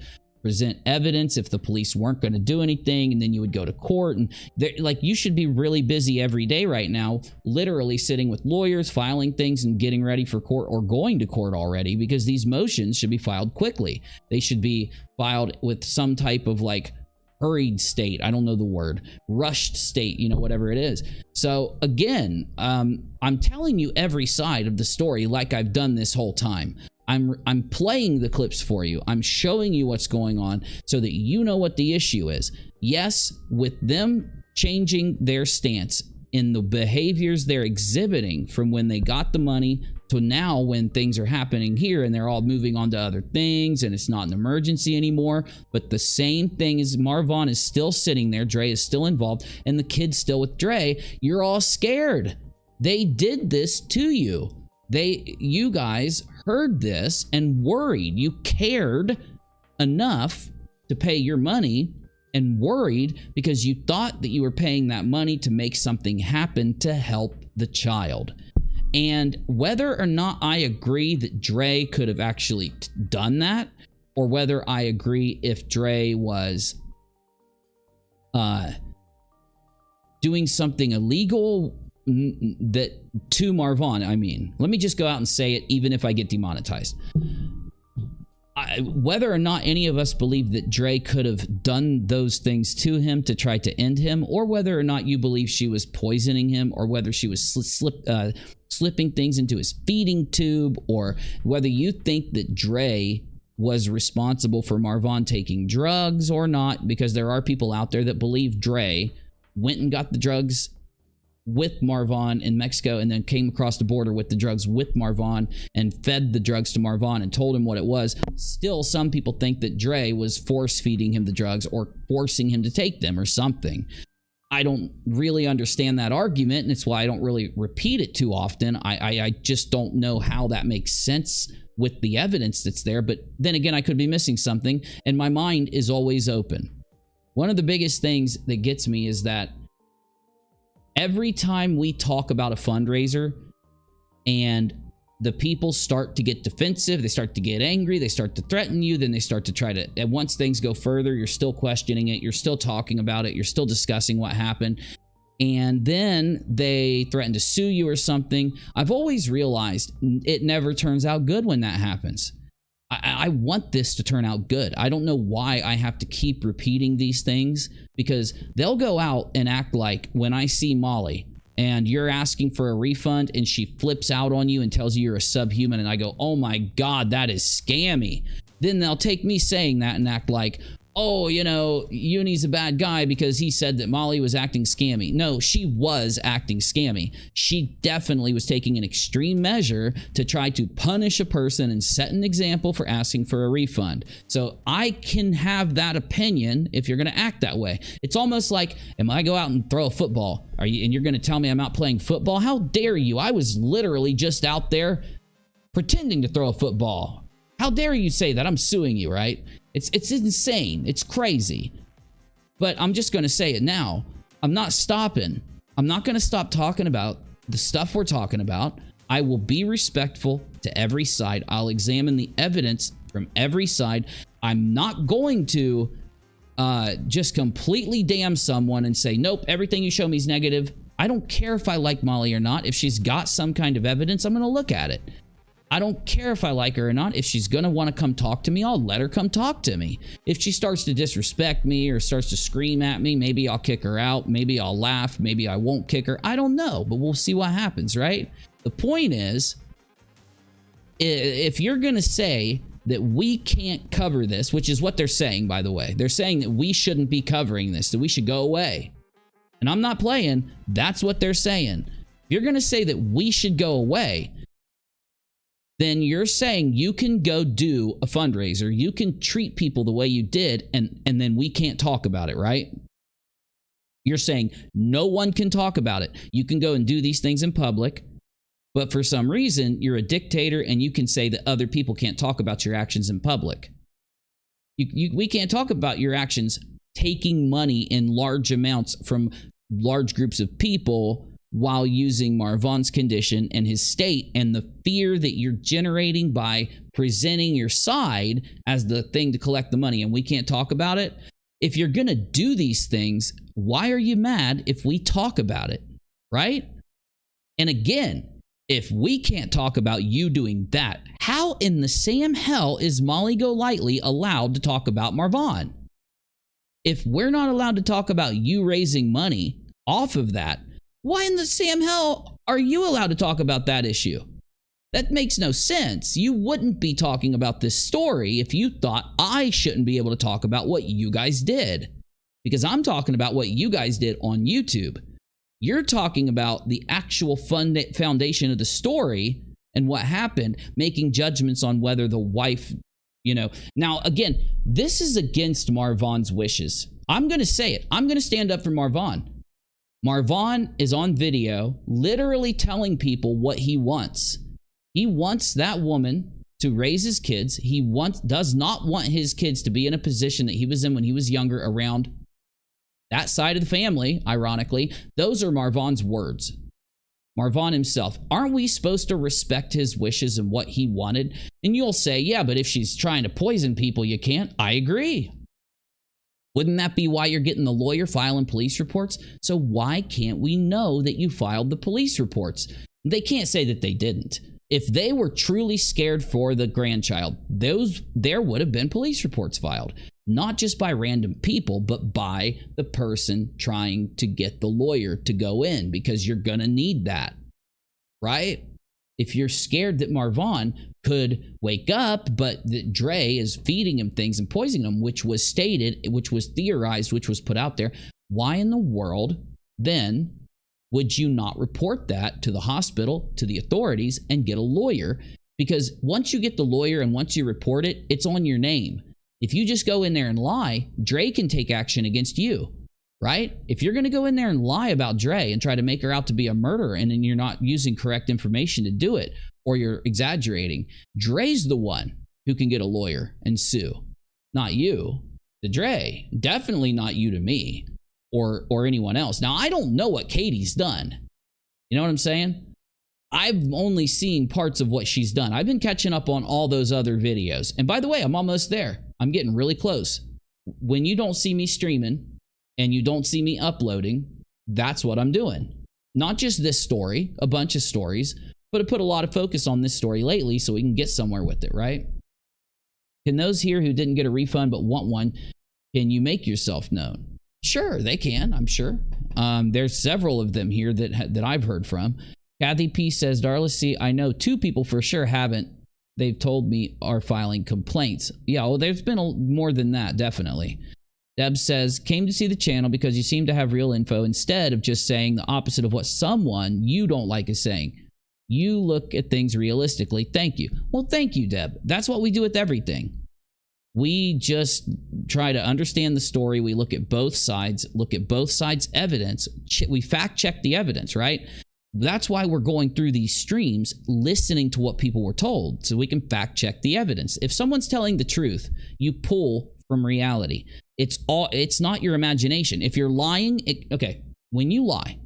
present evidence if the police weren't going to do anything, and then you would go to court. And like, you should be really busy every day right now, literally sitting with lawyers, filing things and getting ready for court, or going to court already, because these motions should be filed quickly. They should be filed with some type of like hurried state. I don't know the word, rushed state, you know, whatever it is. So again, I'm telling you every side of the story like I've done this whole time. I'm playing the clips for you. I'm showing you what's going on so that you know what the issue is. Yes, with them changing their stance in the behaviors they're exhibiting from when they got the money to now when things are happening here and they're all moving on to other things and it's not an emergency anymore. But the same thing is, Marvon is still sitting there, Dre is still involved, and the kid's still with Dre. You're all scared. They did this to you. You guys heard this and worried. You cared enough to pay your money and worried because you thought that you were paying that money to make something happen to help the child. And whether or not I agree that Dre could have actually done that, or whether I agree if Dre was doing something illegal that to Marvon, I mean, let me just go out and say it, even if I get demonetized. Whether or not any of us believe that Dre could have done those things to him to try to end him, or whether or not you believe she was poisoning him, or whether she was slipping things into his feeding tube, or whether you think that Dre was responsible for Marvon taking drugs or not, because there are people out there that believe Dre went and got the drugs with Marvon in Mexico and then came across the border with the drugs with Marvon and fed the drugs to Marvon and told him what it was. Still, some people think that Dre was force feeding him the drugs or forcing him to take them or something. I don't really understand that argument, and it's why I don't really repeat it too often. I just don't know how that makes sense with the evidence that's there. But then again, I could be missing something, and my mind is always open. One of the biggest things that gets me is that every time we talk about a fundraiser and the people start to get defensive, they start to get angry, they start to threaten you, then they start to try to, and once things go further, you're still questioning it, you're still talking about it, you're still discussing what happened, and then they threaten to sue you or something. I've always realized it never turns out good when that happens. I want this to turn out good. I don't know why I have to keep repeating these things, because they'll go out and act like when I see Molly and you're asking for a refund and she flips out on you and tells you you're a subhuman, and I go, oh my God, that is scammy. Then they'll take me saying that and act like, oh, you know, Uni's a bad guy because he said that Molly was acting scammy. No, she was acting scammy. She definitely was taking an extreme measure to try to punish a person and set an example for asking for a refund. So I can have that opinion if you're going to act that way. It's almost like, am I go out and throw a football? And you're going to tell me I'm out playing football? How dare you? I was literally just out there pretending to throw a football. How dare you say that? I'm suing you, right? It's insane. It's crazy. But I'm just going to say it now. I'm not stopping. I'm not going to stop talking about the stuff we're talking about. I will be respectful to every side. I'll examine the evidence from every side. I'm not going to just completely damn someone and say, nope, everything you show me is negative. I don't care if I like Molly or not. If she's got some kind of evidence, I'm going to look at it. I don't care if I like her or not. If she's going to want to come talk to me, I'll let her come talk to me. If she starts to disrespect me or starts to scream at me, maybe I'll kick her out. Maybe I'll laugh. Maybe I won't kick her. I don't know, but we'll see what happens, right? The point is, if you're going to say that we can't cover this, which is what they're saying, by the way. They're saying that we shouldn't be covering this, that we should go away. And I'm not playing. That's what they're saying. If you're going to say that we should go away, then you're saying you can go do a fundraiser, you can treat people the way you did, and then we can't talk about it, right? You're saying no one can talk about it. You can go and do these things in public, but for some reason, you're a dictator and you can say that other people can't talk about your actions in public. We can't talk about your actions taking money in large amounts from large groups of people while using Marvon's condition and his state and the fear that you're generating by presenting your side as the thing to collect the money, and we can't talk about it. If you're going to do these things, why are you mad if we talk about it, right? And again, if we can't talk about you doing that, how in the Sam hell is Molly GoLightly allowed to talk about Marvon? If we're not allowed to talk about you raising money off of that, why in the Sam hell are you allowed to talk about that issue? That makes no sense. You wouldn't be talking about this story if you thought I shouldn't be able to talk about what you guys did. Because I'm talking about what you guys did on YouTube. You're talking about the actual foundation of the story and what happened, making judgments on whether the wife, you know. Now, again, this is against Marvon's wishes. I'm going to say it. I'm going to stand up for Marvon. Marvon is on video literally telling people what he wants. He wants that woman to raise his kids. He does not want his kids to be in a position that he was in when he was younger around that side of the family, ironically. Those are Marvon's words. Marvon himself. Aren't we supposed to respect his wishes and what he wanted? And you'll say, yeah, but if she's trying to poison people, you can't. I agree. Wouldn't that be why you're getting the lawyer filing police reports? So why can't we know that you filed the police reports? They can't say that they didn't. If they were truly scared for the grandchild, there would have been police reports filed. Not just by random people, but by the person trying to get the lawyer to go in, because you're going to need that, right? If you're scared that Marvon could wake up, but that Dre is feeding him things and poisoning him, which was stated, which was theorized, which was put out there, why in the world then would you not report that to the hospital, to the authorities, and get a lawyer? Because once you get the lawyer and once you report it, it's on your name. If you just go in there and lie, Dre can take action against you, right? If you're going to go in there and lie about Dre and try to make her out to be a murderer, and then you're not using correct information to do it, or you're exaggerating, Dre's the one who can get a lawyer and sue, not you. The Dre, definitely not you to me or anyone else. Now, I don't know what Katie's done. You know what I'm saying? I've only seen parts of what she's done. I've been catching up on all those other videos. And by the way, I'm almost there. I'm getting really close. When you don't see me streaming and you don't see me uploading, that's what I'm doing. Not just this story, a bunch of stories, but I put a lot of focus on this story lately so we can get somewhere with it, right? Can those here who didn't get a refund but want one, can you make yourself known? Sure, they can, I'm sure. There's several of them here that I've heard from. Kathy P says, Darla C, I know 2 people for sure haven't. They've told me are filing complaints. Yeah, well, there's been more than that, definitely. Deb says, came to see the channel because you seem to have real info instead of just saying the opposite of what someone you don't like is saying. You look at things realistically. Thank you. Well, thank you, Deb. That's what we do with everything. We just try to understand the story. We look at both sides evidence. We fact check the evidence, right? That's why we're going through these streams, listening to what people were told so we can fact check the evidence. If someone's telling the truth, you pull from reality. It's not your imagination. If you're lying, okay, when you lie,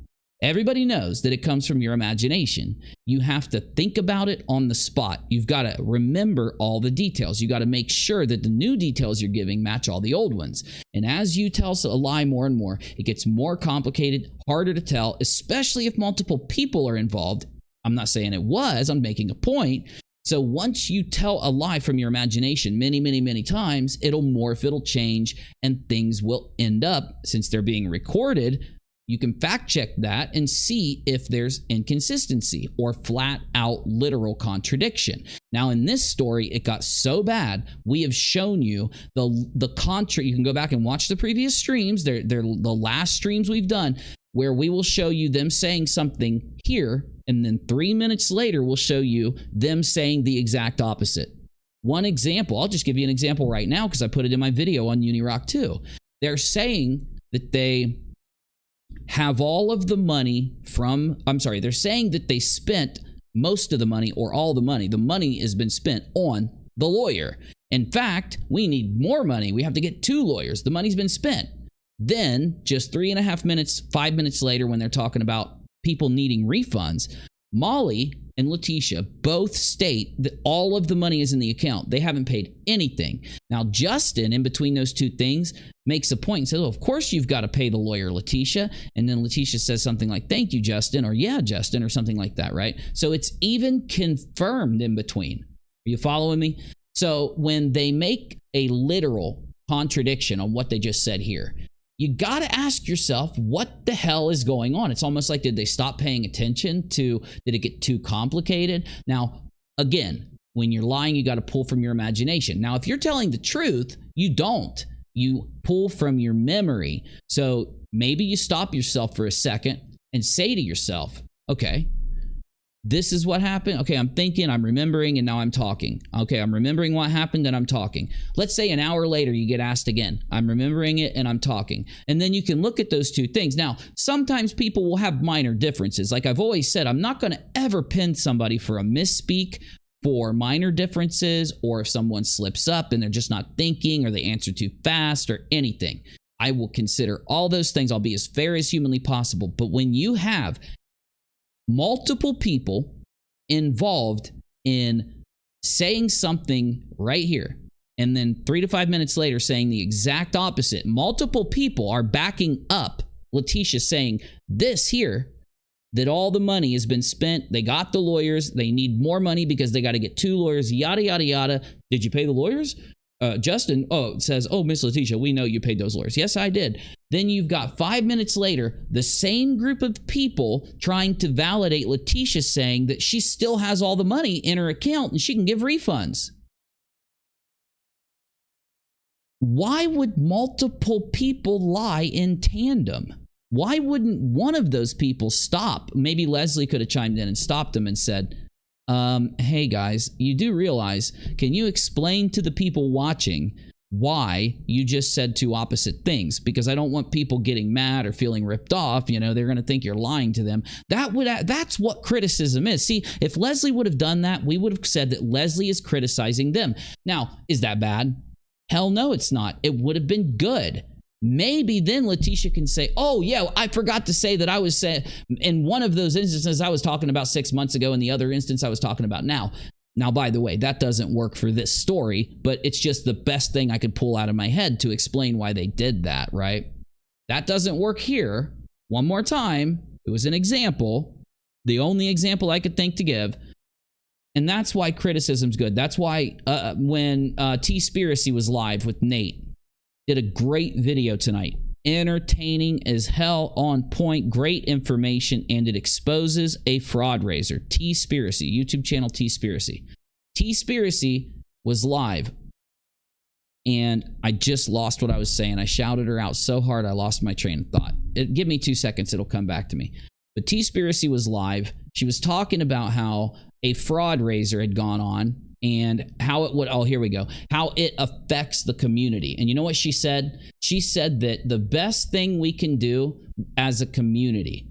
everybody knows that it comes from your imagination. You have to think about it on the spot. You've got to remember all the details. You got to make sure that the new details you're giving match all the old ones. And as you tell a lie more and more, it gets more complicated, harder to tell, especially if multiple people are involved. I'm not saying it was, I'm making a point. So once you tell a lie from your imagination many, many, many times, it'll morph, it'll change, and things will end up, since they're being recorded, you can fact check that and see if there's inconsistency or flat out literal contradiction. Now, in this story, it got so bad, we have shown you the contra. You can go back and watch the previous streams. They're the last streams we've done, where we will show you them saying something here, and then 3 minutes later, we'll show you them saying the exact opposite. One example, I'll just give you an example right now because I put it in my video on Unirock too. They're saying that they have all of the money from, they're saying that they spent most of the money or all the money. The money has been spent on the lawyer. In fact, we need more money. We have to get 2 lawyers. The money's been spent. Then just 3.5 minutes, 5 minutes later, when they're talking about people needing refunds. Molly and LATISHA both state that all of the money is in the account. They haven't paid anything. Now, Justin, in between those two things, makes a point and says, oh, of course you've got to pay the lawyer, LATISHA. And then LATISHA says something like, thank you, Justin, or yeah, Justin, or something like that, right? So it's even confirmed in between. Are you following me? So when they make a literal contradiction on what they just said here, you got to ask yourself, what the hell is going on? It's almost like, did they stop paying attention to, did it get too complicated? Now, again, when you're lying, you got to pull from your imagination. Now, if you're telling the truth, you don't. You pull from your memory. So maybe you stop yourself for a second and say to yourself, okay, this is what happened. Okay, I'm thinking, I'm remembering, and now I'm talking. Okay, I'm remembering what happened, and I'm talking. Let's say an hour later, you get asked again. I'm remembering it, and I'm talking. And then you can look at those two things. Now, sometimes people will have minor differences. Like I've always said, I'm not going to ever pin somebody for a misspeak, for minor differences, or if someone slips up and they're just not thinking, or they answer too fast, or anything. I will consider all those things. I'll be as fair as humanly possible. But when you have multiple people involved in saying something right here, and then 3 to 5 minutes later saying the exact opposite, multiple people are backing up LATISHA saying this here, that all the money has been spent, they got the lawyers, they need more money because they got to get 2 lawyers, yada, yada, yada. Did you pay the lawyers? Justin, says, oh, Miss LATISHA, we know you paid those lawyers. Yes, I did. Then you've got 5 minutes later, the same group of people trying to validate LATISHA saying that she still has all the money in her account and she can give refunds. Why would multiple people lie in tandem? Why wouldn't one of those people stop? Maybe Leslie could have chimed in and stopped them and said, hey guys, you do realize, can you explain to the people watching why you just said 2 opposite things? Because I don't want people getting mad or feeling ripped off. You know, they're going to think you're lying to them. That's what criticism is. See, if Leslie would have done that, we would have said that Leslie is criticizing them. Now, is that bad? Hell no, it's not. It would have been good. Maybe then LATISHA can say, oh, yeah, I forgot to say that I was saying in one of those instances I was talking about 6 months ago, and the other instance I was talking about now. Now, by the way, that doesn't work for this story, but it's just the best thing I could pull out of my head to explain why they did that, right? That doesn't work here. One more time, it was an example, the only example I could think to give. And that's why criticism's good. That's why when T-Spiracy was live with Nate, did a great video tonight. Entertaining as hell, on point, great information, and it exposes a fraud raiser. T-Spiracy, YouTube channel T-Spiracy. T-Spiracy was live, and I just lost what I was saying. I shouted her out so hard I lost my train of thought. Give me 2 seconds, it'll come back to me. But T-Spiracy was live. She was talking about how a fraud raiser had gone on, and how it would, oh, here we go, how it affects the community. And you know what she said? She said that the best thing we can do as a community,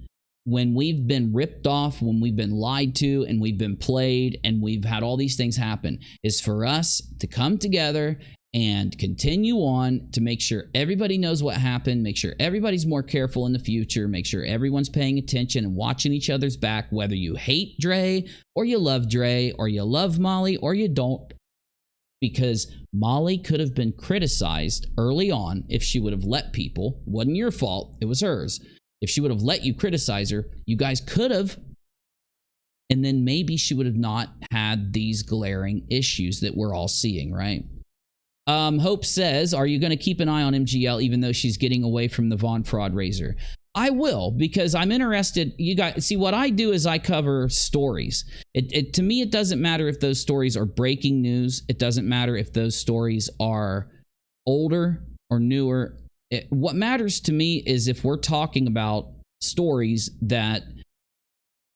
when we've been ripped off, when we've been lied to, and we've been played, and we've had all these things happen, is for us to come together and continue on to make sure everybody knows what happened, make sure everybody's more careful in the future, make sure everyone's paying attention and watching each other's back, whether you hate Dre or you love Dre or you love Molly or you don't. Because Molly could have been criticized early on if she would have let people. It wasn't your fault, it was hers. If she would have let you criticize her, you guys could have. And then maybe she would have not had these glaring issues that we're all seeing, right? Hope says, are you going to keep an eye on MGL even though she's getting away from the Vaughn fraud raiser? I will, because I'm interested. You guys see, what I do is I cover stories. To me, it doesn't matter if those stories are breaking news. It doesn't matter if those stories are older or newer. What matters to me is if we're talking about stories that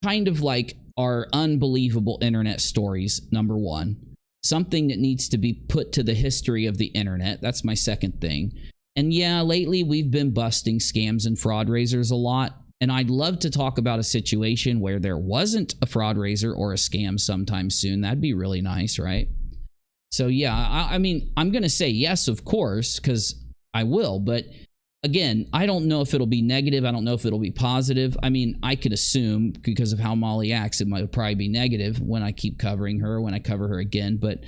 kind of like are unbelievable internet stories, number one. Something that needs to be put to the history of the internet. That's my second thing. And yeah, lately we've been busting scams and fraud raisers a lot. And I'd love to talk about a situation where there wasn't a fraud raiser or a scam sometime soon. That'd be really nice, right? So yeah, I mean, I'm going to say yes, of course, because I will. But again, I don't know if it'll be negative. I don't know if it'll be positive. I mean, I could assume because of how Molly acts, it might probably be negative when I keep covering her, when I cover her again. But,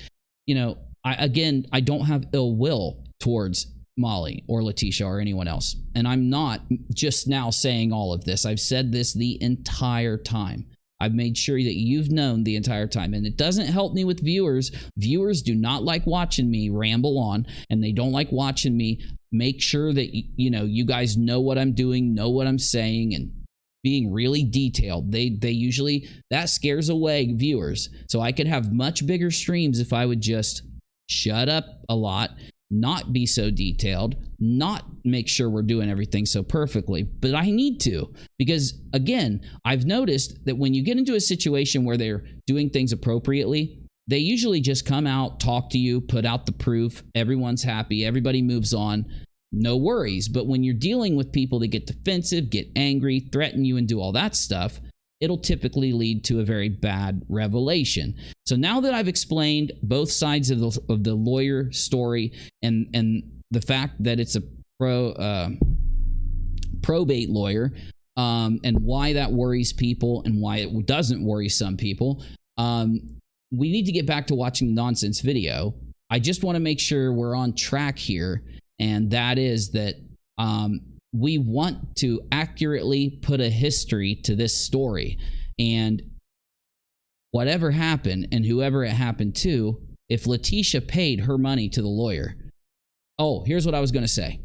you know, I don't have ill will towards Molly or LATISHA or anyone else. And I'm not just now saying all of this. I've said this the entire time. I've made sure that you've known the entire time. And it doesn't help me with viewers. Viewers do not like watching me ramble on, and they don't like watching me make sure that, you know, you guys know what I'm doing, know what I'm saying, and being really detailed. They usually, that scares away viewers. So I could have much bigger streams if I would just shut up a lot, not be so detailed, not make sure we're doing everything so perfectly. But I need to, because again, I've noticed that when you get into a situation where they're doing things appropriately, they usually just come out, talk to you, put out the proof, everyone's happy, everybody moves on, no worries. But when you're dealing with people that get defensive, get angry, threaten you, and do all that stuff, it'll typically lead to a very bad revelation. So now that I've explained both sides of the lawyer story and the fact that it's a probate lawyer, and why that worries people and why it doesn't worry some people, we need to get back to watching the nonsense video. I just want to make sure we're on track here, and that is that we want to accurately put a history to this story. And whatever happened and whoever it happened to, if LATISHA paid her money to the lawyer. Oh, here's what I was going to say.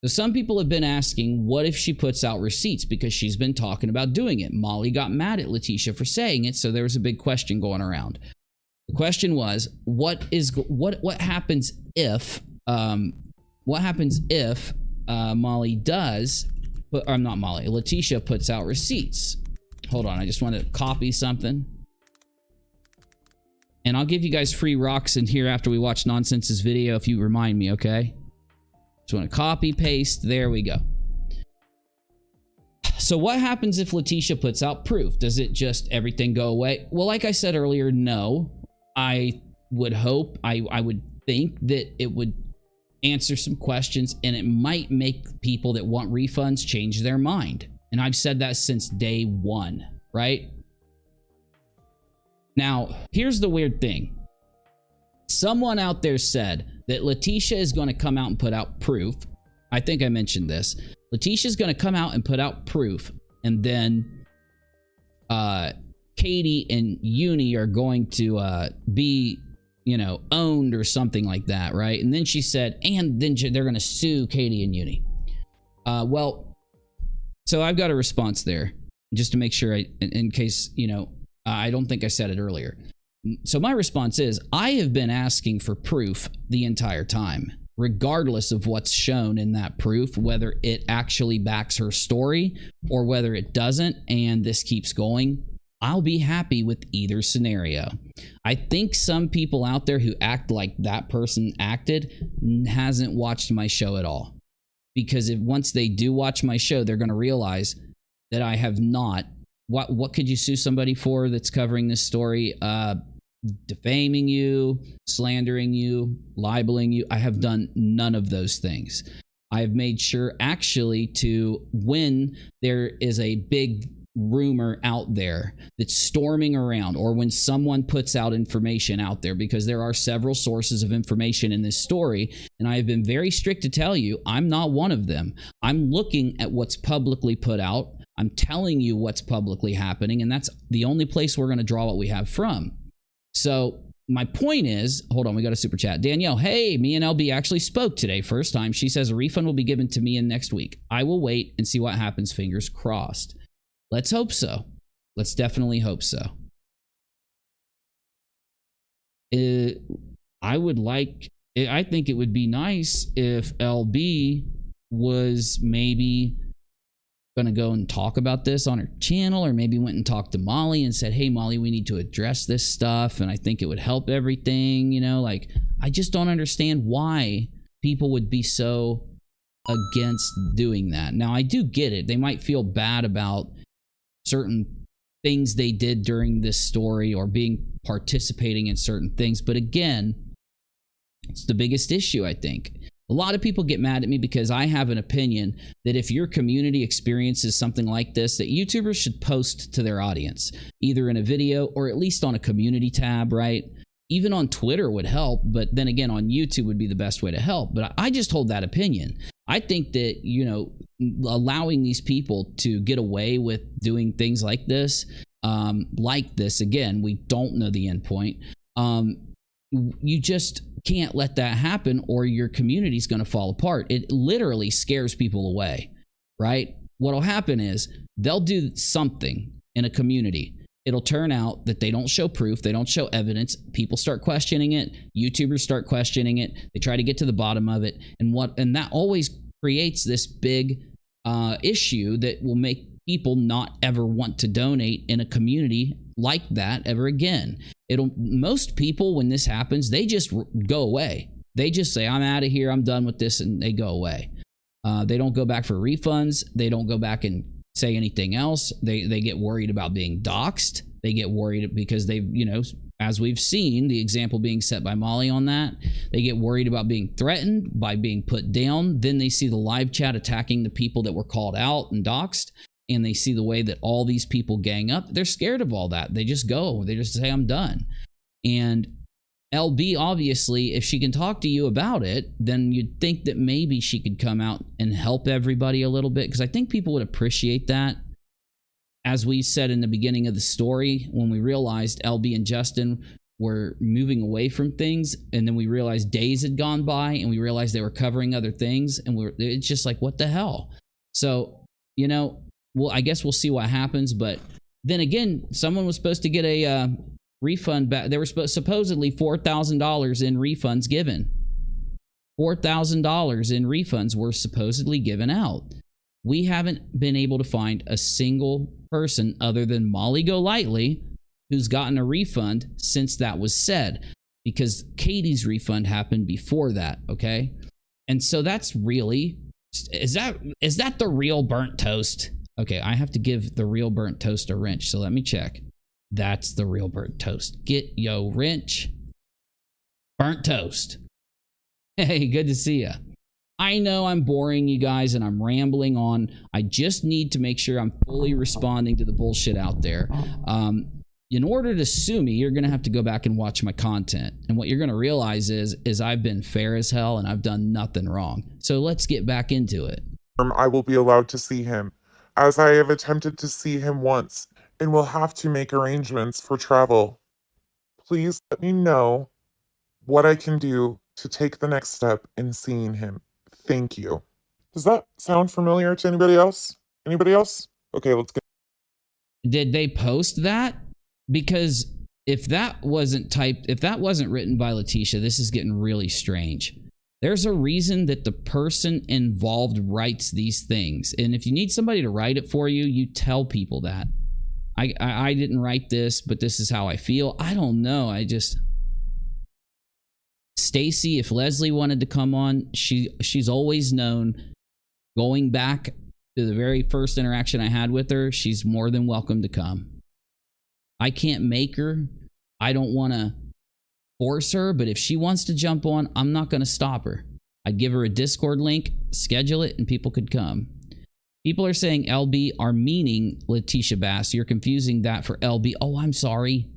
So some people have been asking, what if she puts out receipts, because she's been talking about doing it. Molly got mad at LATISHA for saying it, so there was a big question going around. The question was, what happens if Molly does, or not Molly, LATISHA puts out receipts? Hold on, I just want to copy something. And I'll give you guys free rocks in here after we watch Nonsense's video if you remind me, okay? Just want to copy, paste, there we go. So what happens if LATISHA puts out proof? Does it just everything go away? Well, like I said earlier, no. I would hope, I would think that it would answer some questions, and it might make people that want refunds change their mind. And I've said that since day one, right? Now, here's the weird thing. Someone out there said that LATISHA is going to come out and put out proof. I think I mentioned this. LATISHA is going to come out and put out proof, and then Katie and Uni are going to be, you know, owned or something like that, right? And then she said, and then they're going to sue Katie and Uni. Well, so I've got a response there, just to make sure, in case, you know, I don't think I said it earlier. So my response is, I have been asking for proof the entire time, regardless of what's shown in that proof, whether it actually backs her story or whether it doesn't, and this keeps going. I'll be happy with either scenario. I think some people out there who act like that person acted hasn't watched my show at all. Because once they do watch my show, they're going to realize that I have not. What could you sue somebody for that's covering this story? Defaming you, slandering you, libeling you. I have done none of those things. I have made sure actually to, when there is a big rumor out there that's storming around, or when someone puts out information out there, because there are several sources of information in this story, and I have been very strict to tell you I'm not one of them. I'm looking at what's publicly put out. I'm telling you what's publicly happening, and that's the only place we're going to draw what we have from. So my point is, hold on, we got a super chat. Danielle, hey, me and LB actually spoke today, first time. She says a refund will be given to me in next week. I will wait and see what happens, fingers crossed. Let's hope so. Let's definitely hope so. I think it would be nice if LB was maybe going to go and talk about this on her channel, or maybe went and talked to Molly and said, hey, Molly, we need to address this stuff, and I think it would help everything. You know, like, I just don't understand why people would be so against doing that. Now, I do get it. They might feel bad about certain things they did during this story, or participating in certain things. But again, it's the biggest issue, I think. A lot of people get mad at me because I have an opinion that if your community experiences something like this, that YouTubers should post to their audience, either in a video or at least on a community tab, right? Even on Twitter would help, but then again, on YouTube would be the best way to help. But I just hold that opinion. I think that, you know, allowing these people to get away with doing things like this, again, we don't know the end point. You just can't let that happen or your community's going to fall apart. It literally scares people away, right? What'll happen is they'll do something in a community. It'll turn out that they don't show proof. They don't show evidence. People start questioning it. YouTubers start questioning it. They try to get to the bottom of it. And that always creates this big issue that will make people not ever want to donate in a community like that ever again. Most people, when this happens, they just go away. They just say, I'm out of here. I'm done with this. And they go away. They don't go back for refunds. They don't go back and say anything else. They get worried about being doxxed. They get worried because they've, you know, as we've seen, the example being set by Molly on that, they get worried about being threatened, by being put down. Then they see the live chat attacking the people that were called out and doxxed, and they see the way that all these people gang up. They're scared of all that. They just go. They just say, I'm done. And LB, obviously, if she can talk to you about it, then you'd think that maybe she could come out and help everybody a little bit, because I think people would appreciate that. As we said in the beginning of the story, when we realized LB and Justin were moving away from things, and then we realized days had gone by, and we realized they were covering other things, and it's just like, what the hell? So, you know, well, I guess we'll see what happens. But then again, someone was supposed to get a refund back. There were supposedly $4,000 in refunds given. $4,000 in refunds were supposedly given out. We haven't been able to find a single person other than Molly GoLightly who's gotten a refund since that was said, because Katie's refund happened before that, okay? And so that's really, is that the real burnt toast? Okay, I have to give the real burnt toast a wrench, so let me check. That's the real burnt toast. Get yo wrench. Burnt toast. Hey, good to see ya. I know I'm boring you guys and I'm rambling on. I just need to make sure I'm fully responding to the bullshit out there. In order to sue me, you're going to have to go back and watch my content. And what you're going to realize is I've been fair as hell and I've done nothing wrong. So let's get back into it. I will be allowed to see him, as I have attempted to see him once, and will have to make arrangements for travel. Please let me know what I can do to take the next step in seeing him. Thank you. Does that sound familiar to anybody else? Anybody else? Okay, let's get. Did they post that? Because if that wasn't written by LATISHA, this is getting really strange. There's a reason that the person involved writes these things. And if you need somebody to write it for you, you tell people that. I didn't write this, but this is how I feel. I don't know. Stacy, if Leslie wanted to come on, she's always known, going back to the very first interaction I had with her, she's more than welcome to come. I can't make her. I don't want to force her, but if she wants to jump on, I'm not going to stop her. I'd give her a Discord link, schedule it, and people could come. People are saying LB are meaning LATISHA Bass. You're confusing that for LB. Oh, I'm sorry.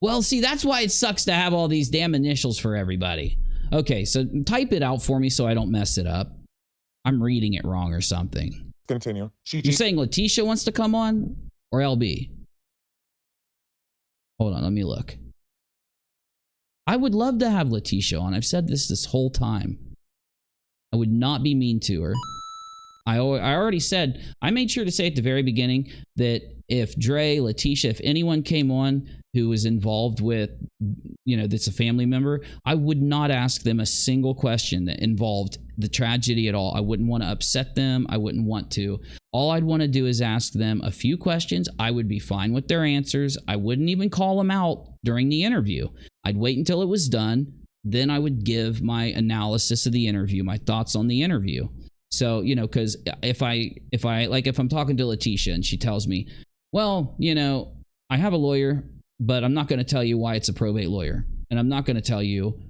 Well, see, that's why it sucks to have all these damn initials for everybody. Okay, so type it out for me so I don't mess it up. I'm reading it wrong or something. Continue. You're saying LATISHA wants to come on or LB? Hold on, let me look. I would love to have LATISHA on. I've said this whole time. I would not be mean to her. I already said, I made sure to say at the very beginning that if Dre, LATISHA, if anyone came on who was involved with, you know, that's a family member, I would not ask them a single question that involved the tragedy at all. I wouldn't want to upset them. I wouldn't want to. All I'd want to do is ask them a few questions. I would be fine with their answers. I wouldn't even call them out during the interview. I'd wait until it was done. Then I would give my analysis of the interview, my thoughts on the interview. So, you know, because if I'm talking to LATISHA and she tells me, well, you know, I have a lawyer, but I'm not going to tell you why it's a probate lawyer. And I'm not going to tell you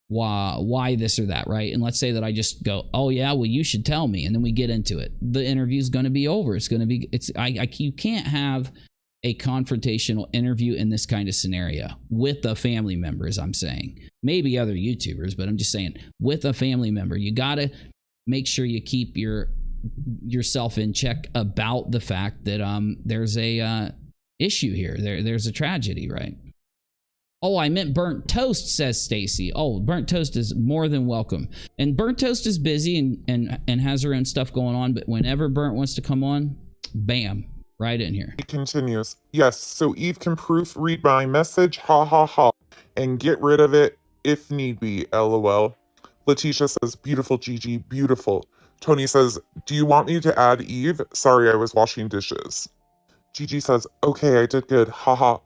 why this or that, right? And let's say that I just go, oh yeah, well you should tell me, and then we get into it. The interview's going to be over. It's going to be, you can't have a confrontational interview in this kind of scenario with a family member, as I'm saying. Maybe other YouTubers, but I'm just saying with a family member, you got to make sure you keep yourself in check about the fact that there's a issue here. There's a tragedy, right? Oh, I meant Burnt Toast, says Stacy. Oh, Burnt Toast is more than welcome. And Burnt Toast is busy and has her own stuff going on, but whenever Burnt wants to come on, bam, right in here. He continues, yes, so Eve can proofread my message, ha ha ha, and get rid of it if need be, lol. Letitia says, beautiful Gigi, beautiful. Tony says, do you want me to add Eve? Sorry, I was washing dishes. Gigi says, okay, I did good, haha,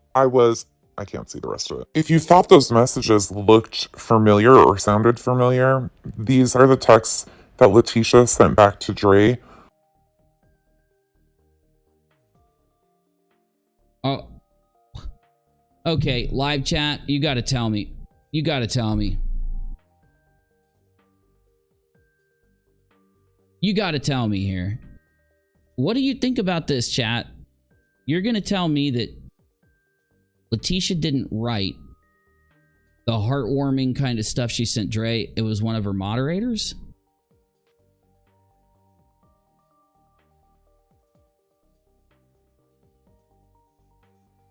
I can't see the rest of it. If you thought those messages looked familiar or sounded familiar, these are the texts that Letitia sent back to Dre. Oh, okay, live chat, you gotta tell me. You gotta tell me. You gotta tell me here. What do you think about this, chat? You're gonna tell me that Letitia didn't write the heartwarming kind of stuff she sent Dre. It was one of her moderators?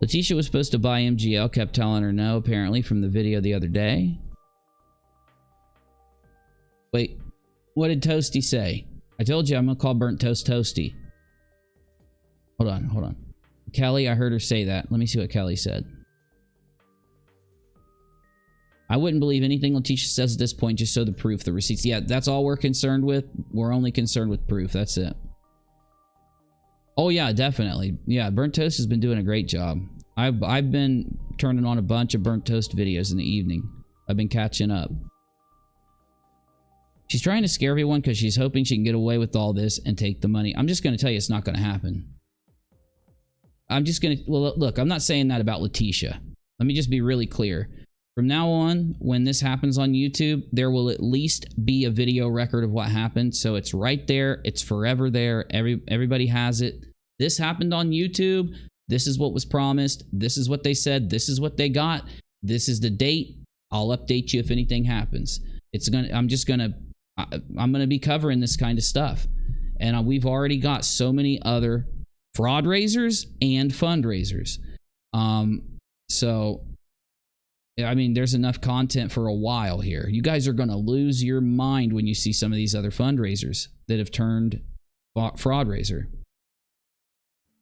Letitia was supposed to buy MGL, kept telling her no, apparently, from the video the other day. Wait, what did Toasty say? I told you I'm gonna call Burnt Toast Toasty. Hold on. Kelly, I heard her say that. Let me see what Kelly said. I wouldn't believe anything Letitia says at this point, just show the proof, the receipts. Yeah, that's all we're concerned with. We're only concerned with proof. That's it. Oh yeah, definitely. Yeah, Burnt Toast has been doing a great job. I've been turning on a bunch of Burnt Toast videos in the evening. I've been catching up. She's trying to scare everyone because she's hoping she can get away with all this and take the money. I'm just going to tell you it's not going to happen. I'm just going to... Well, look, I'm not saying that about Letitia. Let me just be really clear. From now on, when this happens on YouTube, there will at least be a video record of what happened. So it's right there. It's forever there. Everybody has it. This happened on YouTube. This is what was promised. This is what they said. This is what they got. This is the date. I'll update you if anything happens. I'm gonna be covering this kind of stuff. And we've already got so many other fraud raisers and fundraisers. So I mean, there's enough content for a while here. You guys are going to lose your mind when you see some of these other fundraisers that have turned fraud raiser.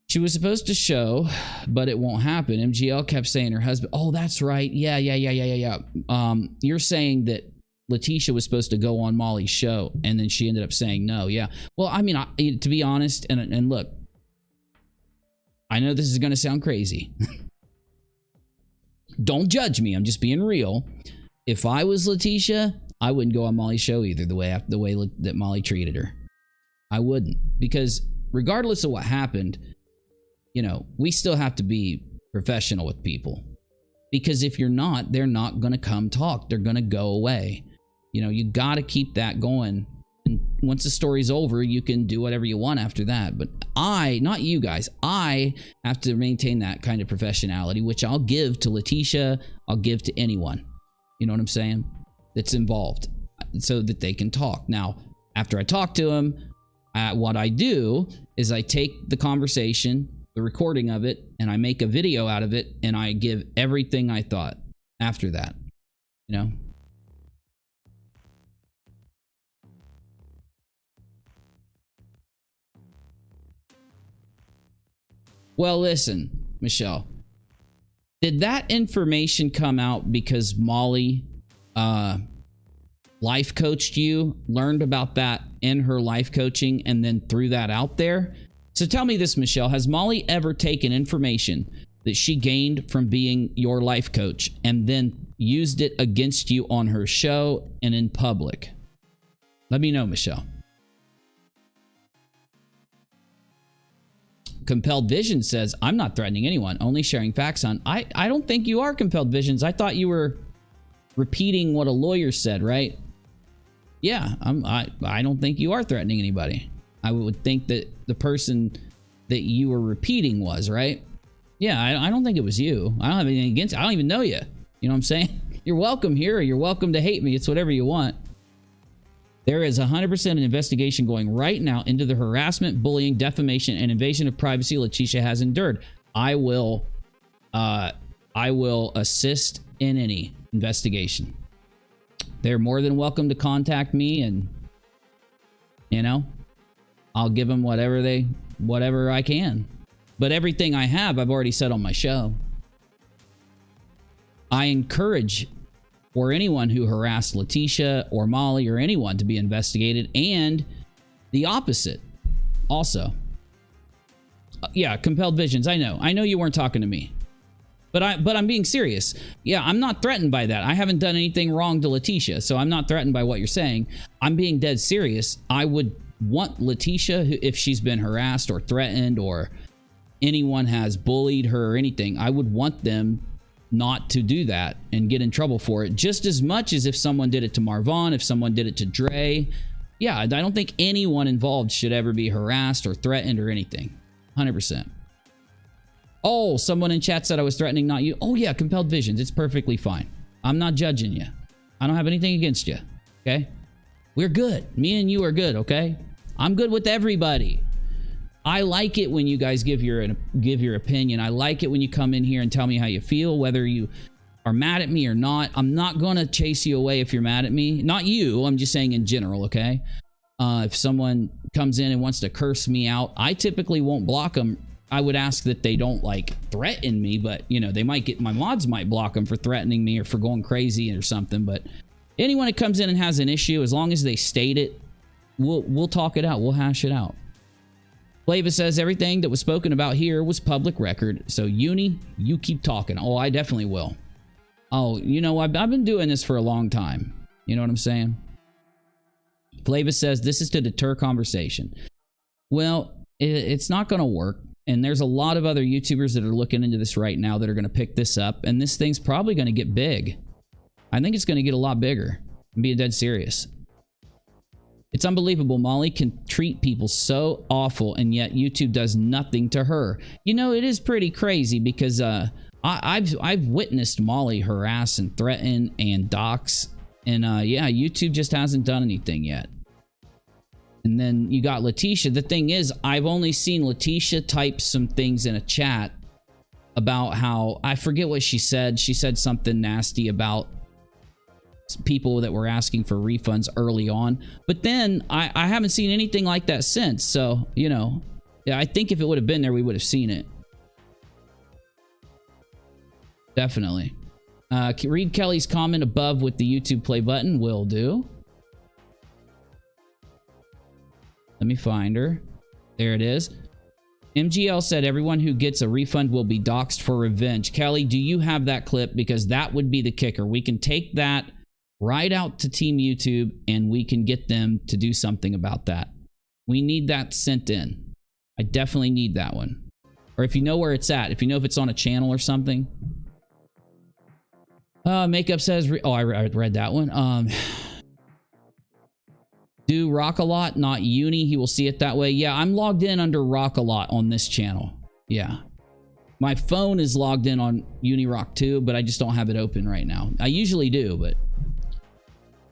She was supposed to show, but it won't happen. MGL kept saying her husband, oh, that's right. Yeah. You're saying that Letitia was supposed to go on Molly's show, and then she ended up saying no. Yeah. Well, I mean, to be honest, and look, I know this is going to sound crazy. Don't judge me. I'm just being real. If I was Letitia, I wouldn't go on Molly's show either, the way that Molly treated her. I wouldn't. Because regardless of what happened, you know, we still have to be professional with people. Because if you're not, they're not going to come talk. They're going to go away. You know, you got to keep that going. And once the story's over, you can do whatever you want after that. But not you guys, I have to maintain that kind of professionality, which I'll give to Letitia, I'll give to anyone, you know what I'm saying, that's involved, so that they can talk. Now, after I talk to them, what I do is I take the conversation, the recording of it, and I make a video out of it, and I give everything I thought after that, you know. Well, listen, Michelle, did that information come out because Molly life coached you, learned about that in her life coaching, and then threw that out there? So tell me this, Michelle, has Molly ever taken information that she gained from being your life coach and then used it against you on her show and in public? Let me know, Michelle. Compelled Vision says, I'm not threatening anyone, only sharing facts on. I don't think you are, Compelled Visions. I thought you were repeating what a lawyer said, right? Yeah, I don't think you are threatening anybody. I would think that the person that you were repeating was, right? Yeah, I don't think it was you. I don't have anything against it. I don't even know you. You know what I'm saying? You're welcome here, or you're welcome to hate me. It's whatever you want. There is 100% an investigation going right now into the harassment, bullying, defamation, and invasion of privacy LATISHA has endured. I will assist in any investigation. They're more than welcome to contact me, and you know, I'll give them whatever I can. But everything I have, I've already said on my show. I encourage for anyone who harassed LATISHA or Molly or anyone to be investigated, and the opposite also. Yeah, compelled visions. I know you weren't talking to me, but I'm being serious. Yeah, I'm not threatened by that. I haven't done anything wrong to LATISHA, so I'm not threatened by what you're saying. I'm being dead serious. I would want LATISHA, if she's been harassed or threatened or anyone has bullied her or anything, I would want them not to do that and get in trouble for it, just as much as if someone did it to Marvon, if someone did it to Dre. Yeah, I don't think anyone involved should ever be harassed or threatened or anything. 100%. Oh, someone in chat said I was threatening, not you. Oh yeah, compelled visions. It's perfectly fine. I'm not judging you. I don't have anything against you. Okay? We're good. Me and you are good, okay? I'm good with everybody. I like it when you guys give your opinion. I like it when you come in here and tell me how you feel, whether you are mad at me or not. I'm not going to chase you away if you're mad at me. Not you. I'm just saying in general, okay? If someone comes in and wants to curse me out, I typically won't block them. I would ask that they don't, like, threaten me, but, you know, they might get... My mods might block them for threatening me or for going crazy or something, but anyone that comes in and has an issue, as long as they state it, we'll talk it out. We'll hash it out. Flava says everything that was spoken about here was public record. So Uni, you keep talking. Oh, I definitely will. Oh, you know, I've been doing this for a long time. You know what I'm saying? Flava says this is to deter conversation. Well, it's not going to work. And there's a lot of other YouTubers that are looking into this right now that are going to pick this up. And this thing's probably going to get big. I think it's going to get a lot bigger. I'm being dead serious. It's unbelievable. Molly can treat people so awful, and yet YouTube does nothing to her. You know, it is pretty crazy because I've witnessed Molly harass and threaten and dox, and yeah, YouTube just hasn't done anything yet. And then you got LATISHA. The thing is, I've only seen LATISHA type some things in a chat about how, I forget what she said. She said something nasty about people that were asking for refunds early on, but then I haven't seen anything like that since. So, you know, yeah, I think if it would have been there, we would have seen it. Definitely. Read Kelly's comment above with the YouTube play button. Will do. Let me find her. There it is. MGL said everyone who gets a refund will be doxxed for revenge. Kelly, do you have that clip? Because that would be the kicker. We can take that right out to Team YouTube and we can get them to do something about that. We need that sent in. I definitely need that one. Or if you know where it's at, if you know if it's on a channel or something. Makeup says, oh, I read that one. Do RockAlot, not Uni. He will see it that way. Yeah, I'm logged in under RockAlot on this channel. Yeah. My phone is logged in on UniRock too, but I just don't have it open right now. I usually do, but...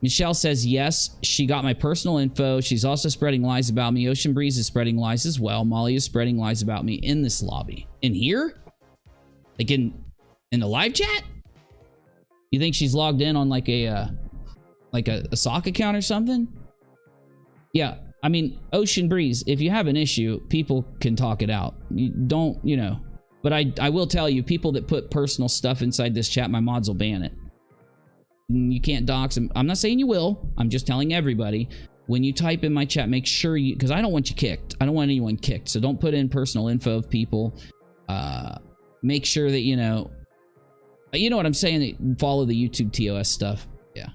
Michelle says, yes, she got my personal info. She's also spreading lies about me. Ocean Breeze is spreading lies as well. Molly is spreading lies about me in this lobby. In here? Like in the live chat? You think she's logged in on like a sock account or something? Yeah, I mean, Ocean Breeze, if you have an issue, people can talk it out. You don't, you know. But I will tell you, people that put personal stuff inside this chat, my mods will ban it. You can't dox them. I'm not saying you will. I'm just telling everybody. When you type in my chat, make sure you... Because I don't want you kicked. I don't want anyone kicked. So don't put in personal info of people. Make sure that, you know... You know what I'm saying? Follow the YouTube TOS stuff. Yeah.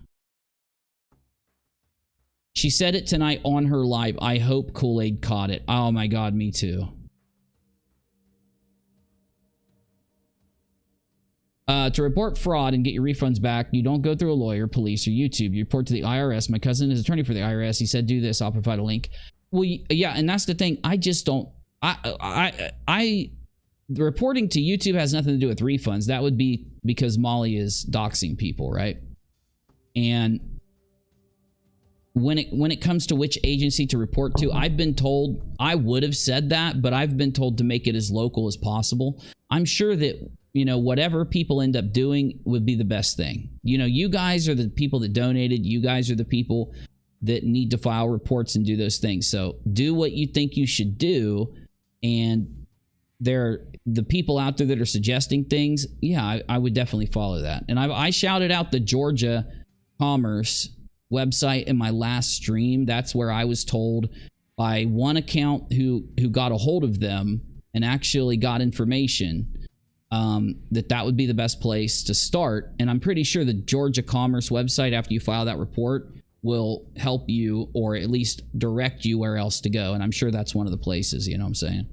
She said it tonight on her live. I hope Kool-Aid caught it. Oh my god, me too. To report fraud and get your refunds back, you don't go through a lawyer, police, or YouTube. You report to the IRS. My cousin is attorney for the IRS. He said, do this. I'll provide a link. Well, yeah, and that's the thing. I just don't. The reporting to YouTube has nothing to do with refunds. That would be because Molly is doxing people, right? And when it comes to which agency to report to, I've been told, I would have said that, but I've been told to make it as local as possible. I'm sure that, you know, whatever people end up doing would be the best thing. You know, you guys are the people that donated. You guys are the people that need to file reports and do those things. So do what you think you should do. And the people out there that are suggesting things, yeah, I would definitely follow that. And I shouted out the Georgia Commerce website in my last stream. That's where I was told by one account who got a hold of them and actually got information that would be the best place to start. And I'm pretty sure the Georgia Commerce website, after you file that report, will help you or at least direct you where else to go. And I'm sure that's one of the places, you know what I'm saying?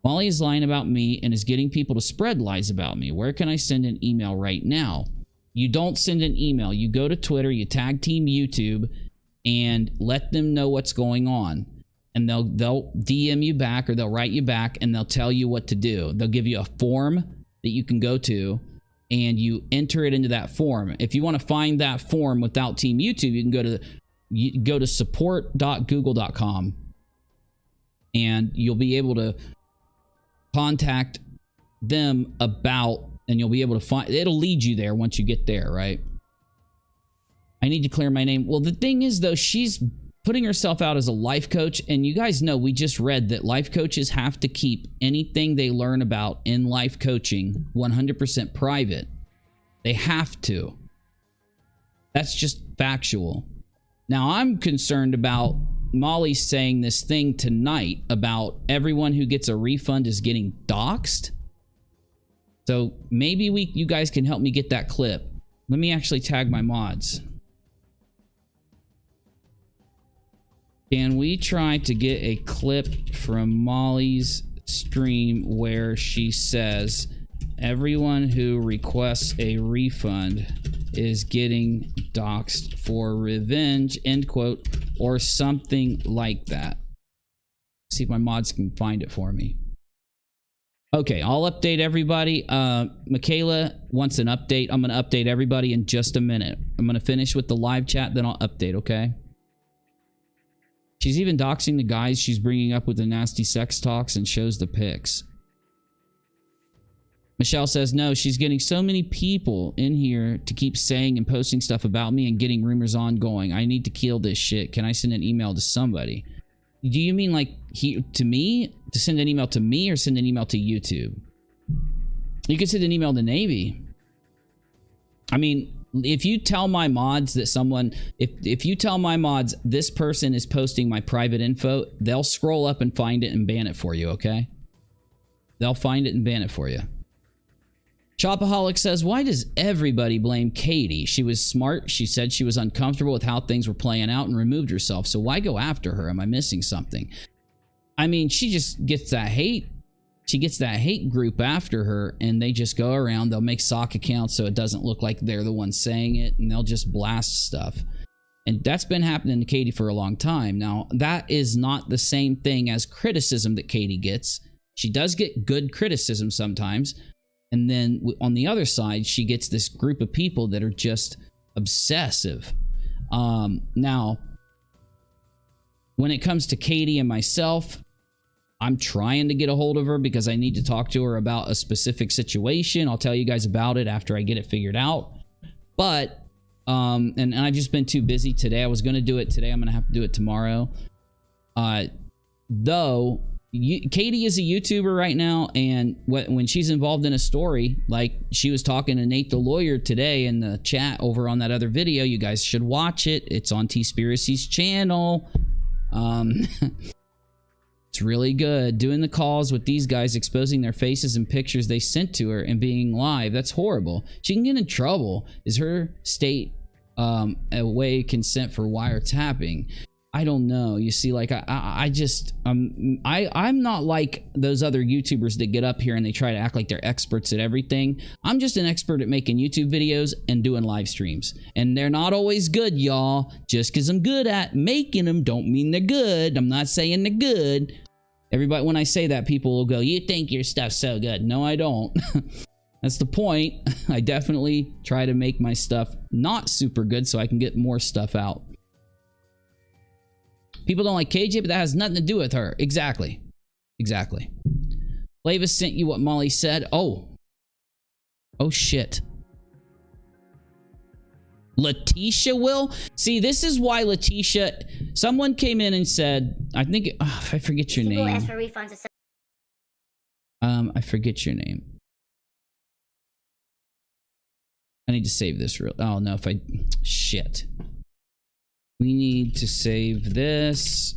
Molly is lying about me and is getting people to spread lies about me. Where can I send an email right now? You don't send an email. You go to Twitter, you tag Team YouTube, and let them know what's going on. And they'll DM you back, or they'll write you back, and they'll tell you what to do. They'll give you a form that you can go to, and you enter it into that form. If you want to find that form without Team YouTube, you can go to support.google.com, and you'll be able to contact them about, and you'll be able to find, it'll lead you there once you get there, right? I need to clear my name. Well, the thing is, though, she's putting herself out as a life coach, and you guys know, we just read that life coaches have to keep anything they learn about in life coaching 100% private. They have to. That's just factual. Now, I'm concerned about Molly saying this thing tonight about everyone who gets a refund is getting doxxed. So maybe you guys can help me get that clip. Let me actually tag my mods. Can we try to get a clip from Molly's stream where she says everyone who requests a refund is getting doxxed for revenge, end quote, or something like that? See if my mods can find it for me. Okay, I'll update everybody. Michaela wants an update. I'm going to update everybody in just a minute. I'm going to finish with the live chat, then I'll update, okay? She's even doxing the guys she's bringing up with the nasty sex talks and shows the pics. Michelle says, no, she's getting so many people in here to keep saying and posting stuff about me and getting rumors ongoing. I need to kill this shit. Can I send an email to somebody? Do you mean like to me? To send an email to me, or send an email to YouTube? You can send an email to Navy. I mean, if you tell my mods that someone, if you tell my mods this person is posting my private info, they'll scroll up and find it and ban it for you, okay? They'll find it and ban it for you. Shopaholic says, why does everybody blame Katie? She was smart. She said she was uncomfortable with how things were playing out and removed herself. So why go after her? Am I missing something? I mean, she just gets that hate. She gets that hate group after her, and they just go around. They'll make sock accounts so it doesn't look like they're the ones saying it, and they'll just blast stuff. And that's been happening to Katie for a long time. Now, that is not the same thing as criticism that Katie gets. She does get good criticism sometimes. And then on the other side, she gets this group of people that are just obsessive. Now, when it comes to Katie and myself, I'm trying to get a hold of her because I need to talk to her about a specific situation. I'll tell you guys about it after I get it figured out. But, and I've just been too busy today. I was going to do it today. I'm going to have to do it tomorrow. Though, Katie is a YouTuber right now, and when she's involved in a story, like she was talking to Nate the lawyer today in the chat over on that other video, you guys should watch it. It's on T-Spiracy's channel. It's really good. Doing the calls with these guys, exposing their faces and pictures they sent to her and being live. That's horrible. She can get in trouble. Is her state away consent for wiretapping? I don't know. You see, like I just I'm not like those other YouTubers that get up here and they try to act like they're experts at everything. I'm just an expert at making YouTube videos and doing live streams, and they're not always good, y'all. Just because I'm good at making them don't mean they're good. I'm not saying they're good. Everybody, when I say that, people will go, "You think your stuff's so good?" No, I don't. That's the point. I definitely try to make my stuff not super good so I can get more stuff out. People don't like KJ, but that has nothing to do with her. Exactly. Exactly. Flavis sent you what Molly said. Oh. Oh, shit. LATISHA will? See, this is why LATISHA... Someone came in and said... I think... Oh, I forget your name. Ask for refunds. I forget your name. I need to save this real... Oh, no, if I... Shit. We need to save this.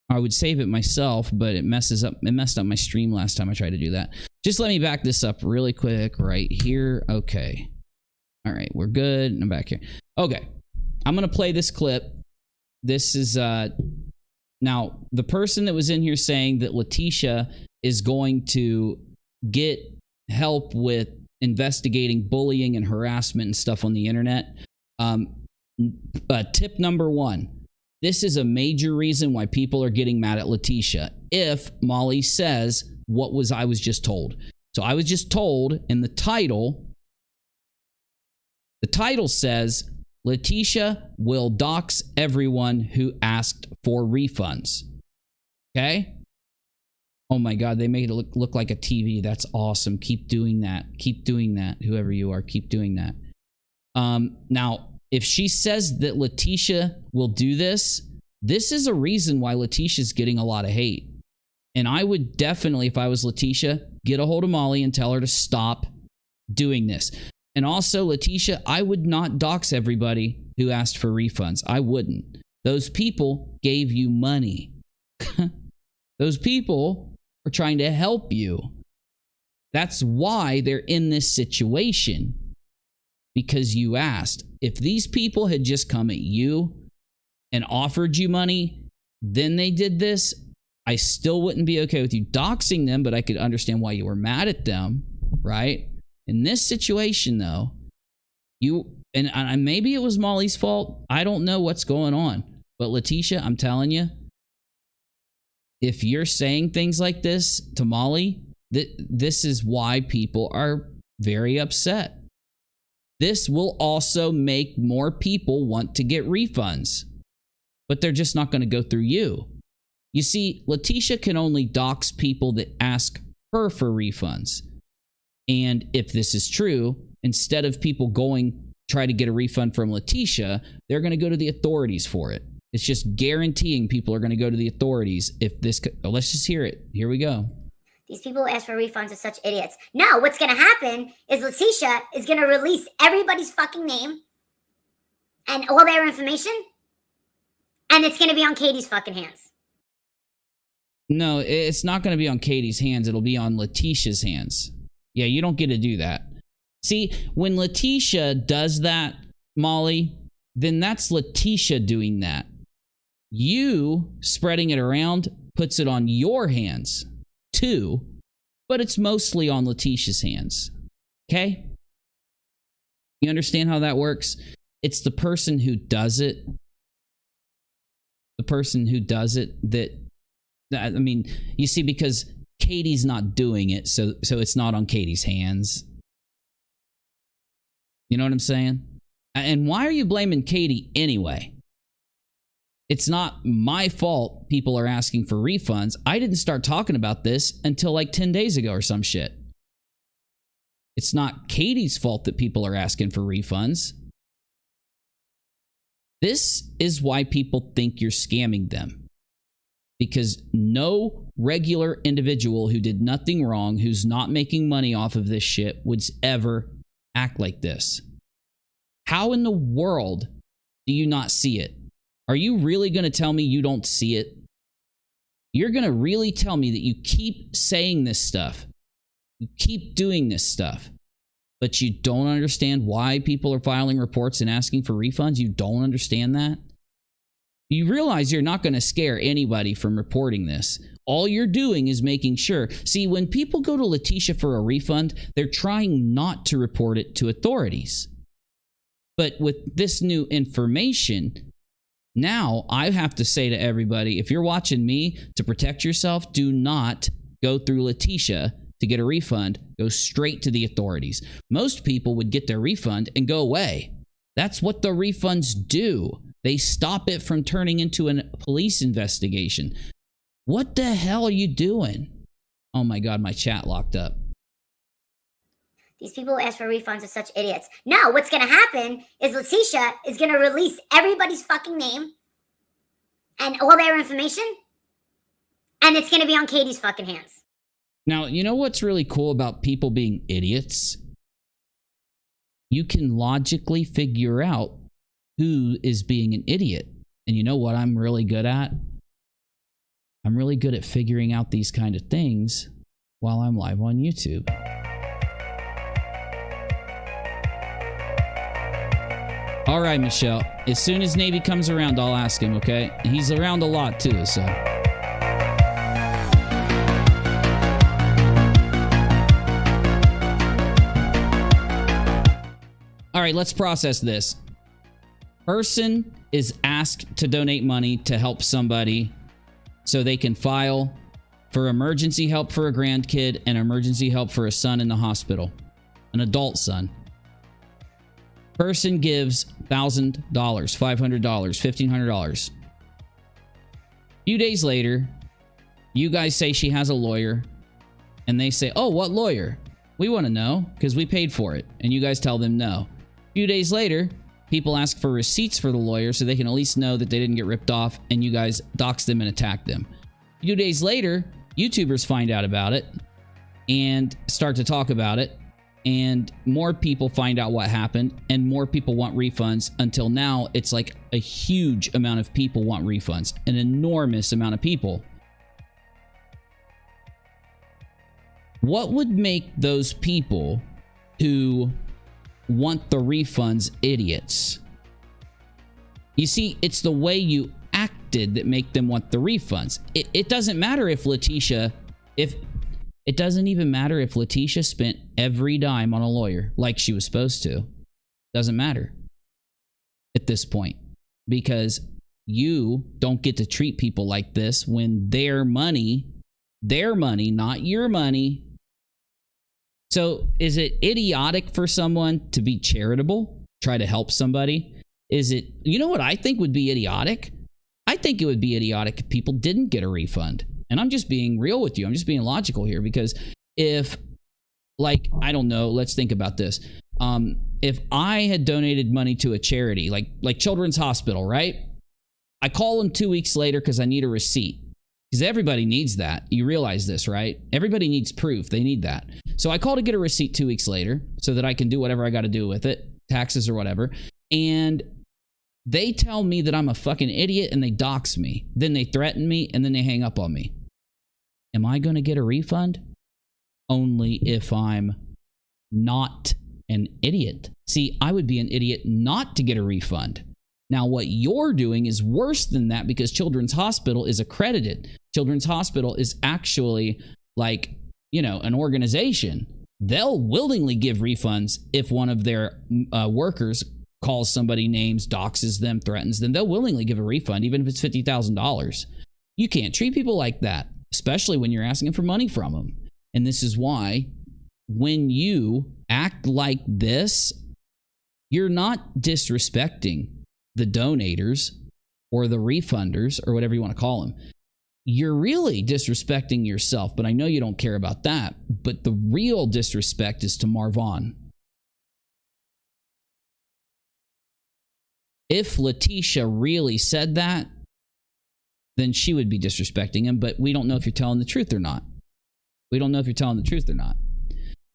I would save it myself, but it messes up. It messed up my stream last time I tried to do that. Just let me back this up really quick right here. Okay. All right, we're good. I'm back here. Okay. I'm going to play this clip. This is now the person that was in here saying that LATISHA is going to get help with investigating bullying and harassment and stuff on the internet. Tip number one, this is a major reason why people are getting mad at LATISHA. If Molly says what I was just told. So I was just told in the title says LATISHA will dox everyone who asked for refunds. Okay? Oh my God, they made it look like a TV. That's awesome. Keep doing that. Keep doing that. Whoever you are, keep doing that. Now, if she says that LATISHA will do this, this is a reason why LATISHA's getting a lot of hate. And I would definitely, if I was LATISHA, get a hold of Molly and tell her to stop doing this. And also, LATISHA, I would not dox everybody who asked for refunds. I wouldn't. Those people gave you money. Those people are trying to help you. That's why they're in this situation. Because you asked. If these people had just come at you and offered you money, then they did this, I still wouldn't be okay with you doxing them, but I could understand why you were mad at them, right? In this situation, though, and maybe it was Molly's fault. I don't know what's going on. But LATISHA, I'm telling you, if you're saying things like this to Molly, this is why people are very upset. This will also make more people want to get refunds, but they're just not going to go through you. You see, LATISHA can only dox people that ask her for refunds. And if this is true, instead of people try to get a refund from LATISHA, they're going to go to the authorities for it. It's just guaranteeing people are going to go to the authorities if this... Oh, let's just hear it. Here we go. These people who ask for refunds are such idiots. Now, what's going to happen is LATISHA is going to release everybody's fucking name and all their information, and it's going to be on Katie's fucking hands. No, it's not going to be on Katie's hands. It'll be on LATISHA's hands. Yeah, you don't get to do that. See, when LATISHA does that, Molly, then that's LATISHA doing that. You spreading it around puts it on your hands. Too, but it's mostly on LATISHA's hands. Okay? You understand how that works? It's the person who does it. The person who does it that I mean, you see, because Katie's not doing it, so it's not on Katie's hands. You know what I'm saying? And why are you blaming Katie anyway? It's not my fault people are asking for refunds. I didn't start talking about this until like 10 days ago or some shit. It's not Katie's fault that people are asking for refunds. This is why people think you're scamming them. Because no regular individual who did nothing wrong, who's not making money off of this shit, would ever act like this. How in the world do you not see it? Are you really going to tell me you don't see it? You're going to really tell me that you keep saying this stuff. You keep doing this stuff. But you don't understand why people are filing reports and asking for refunds? You don't understand that? You realize you're not going to scare anybody from reporting this. All you're doing is making sure. See, when people go to LATISHA for a refund, they're trying not to report it to authorities. But with this new information, now I have to say to everybody, if you're watching me, to protect yourself, do not go through LATISHA to get a refund. Go straight to the authorities. Most people would get their refund and go away. That's what the refunds do. They stop it from turning into a police investigation. What the hell are you doing? Oh my God, my chat locked up. These people who ask for refunds are such idiots. No, what's going to happen is LATISHA is going to release everybody's fucking name and all their information, and it's going to be on Katie's fucking hands. Now, you know what's really cool about people being idiots? You can logically figure out who is being an idiot. And you know what I'm really good at? I'm really good at figuring out these kind of things while I'm live on YouTube. All right, Michelle. As soon as Navy comes around, I'll ask him, okay? He's around a lot too, so. All right, let's process this. Person is asked to donate money to help somebody so they can file for emergency help for a grandkid and emergency help for a son in the hospital, an adult son. Person gives $1,000, $500, $1,500. Few days later, you guys say she has a lawyer, and they say, oh, what lawyer? We want to know because we paid for it. And you guys tell them no. Few days later, people ask for receipts for the lawyer so they can at least know that they didn't get ripped off, and you guys dox them and attack them. A few days later, YouTubers find out about it and start to talk about it, and more people find out what happened, and more people want refunds, until now it's like a huge amount of people want refunds, an enormous amount of people. What would make those people who want the refunds idiots? You see, it's the way you acted that make them want the refunds. It doesn't matter if LATISHA, it doesn't even matter if LATISHA spent every dime on a lawyer like she was supposed to. Doesn't matter at this point, because you don't get to treat people like this when their money, not your money. So is it idiotic for someone to be charitable, try to help somebody? Is it, you know what I think would be idiotic? I think it would be idiotic if people didn't get a refund. And I'm just being real with you. I'm just being logical here, because if, like, I don't know, let's think about this. If I had donated money to a charity, like Children's Hospital, right? I call them 2 weeks later because I need a receipt. Because everybody needs that. You realize this, right? Everybody needs proof. They need that. So I call to get a receipt 2 weeks later so that I can do whatever I got to do with it, taxes or whatever. And they tell me that I'm a fucking idiot and they dox me. Then they threaten me and then they hang up on me. Am I going to get a refund? Only if I'm not an idiot. See, I would be an idiot not to get a refund. Now, what you're doing is worse than that, because Children's Hospital is accredited. Children's Hospital is actually like, you know, an organization. They'll willingly give refunds if one of their workers calls somebody names, doxes them, threatens them. They'll willingly give a refund, even if it's $50,000. You can't treat people like that, especially when you're asking for money from them. And this is why when you act like this, you're not disrespecting the donators or the refunders or whatever you want to call them. You're really disrespecting yourself, but I know you don't care about that. But the real disrespect is to Marvon. If LATISHA really said that, then she would be disrespecting him, but we don't know if you're telling the truth or not. We don't know if you're telling the truth or not.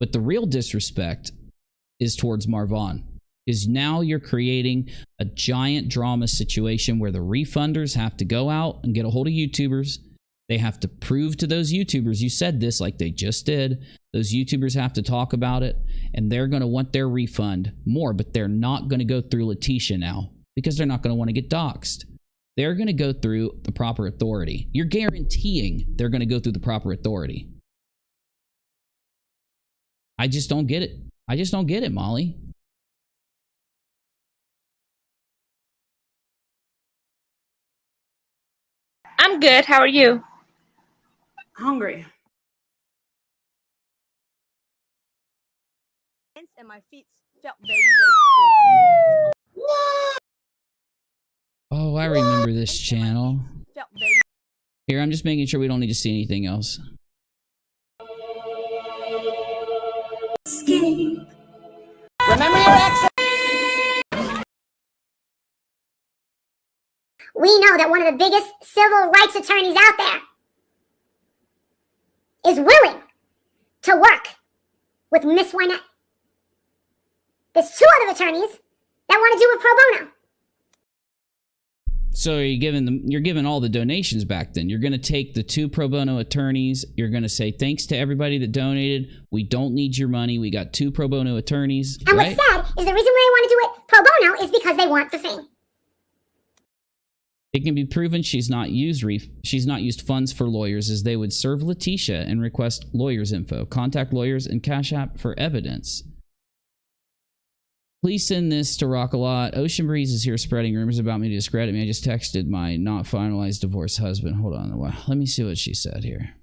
But the real disrespect is towards Marvon. Is now you're creating a giant drama situation where the refunders have to go out and get a hold of YouTubers. They have to prove to those YouTubers, you said this like they just did. Those YouTubers have to talk about it, and they're going to want their refund more, but they're not going to go through LATISHA now because they're not going to want to get doxxed. they're going to go through the proper authority. You're guaranteeing they're going to go through the proper authority. I just don't get it. I just don't get it, Molly. I'm good. How are you? Hungry. And my feet felt very, very cold. Oh, I remember this channel. Felt very. Here, I'm just making sure we don't need to see anything else. Remember your ex. We know that one of the biggest civil rights attorneys out there is willing to work with Miss Wynette. There's 2 other attorneys that want to do it pro bono. So you're giving them, you're giving all the donations back then. You're going to take the 2 pro bono attorneys. You're going to say, thanks to everybody that donated. We don't need your money. We got 2 pro bono attorneys. And right? what's sad is the reason why they want to do it pro bono is because they want the fame. It can be proven she's not used funds for lawyers, as they would serve LATISHA and request lawyers' info. Contact lawyers and Cash App for evidence. Please send this to RockAlot. Ocean Breeze is here spreading rumors about me to discredit me. I just texted my not finalized divorced husband. Hold on. Let me see what she said here.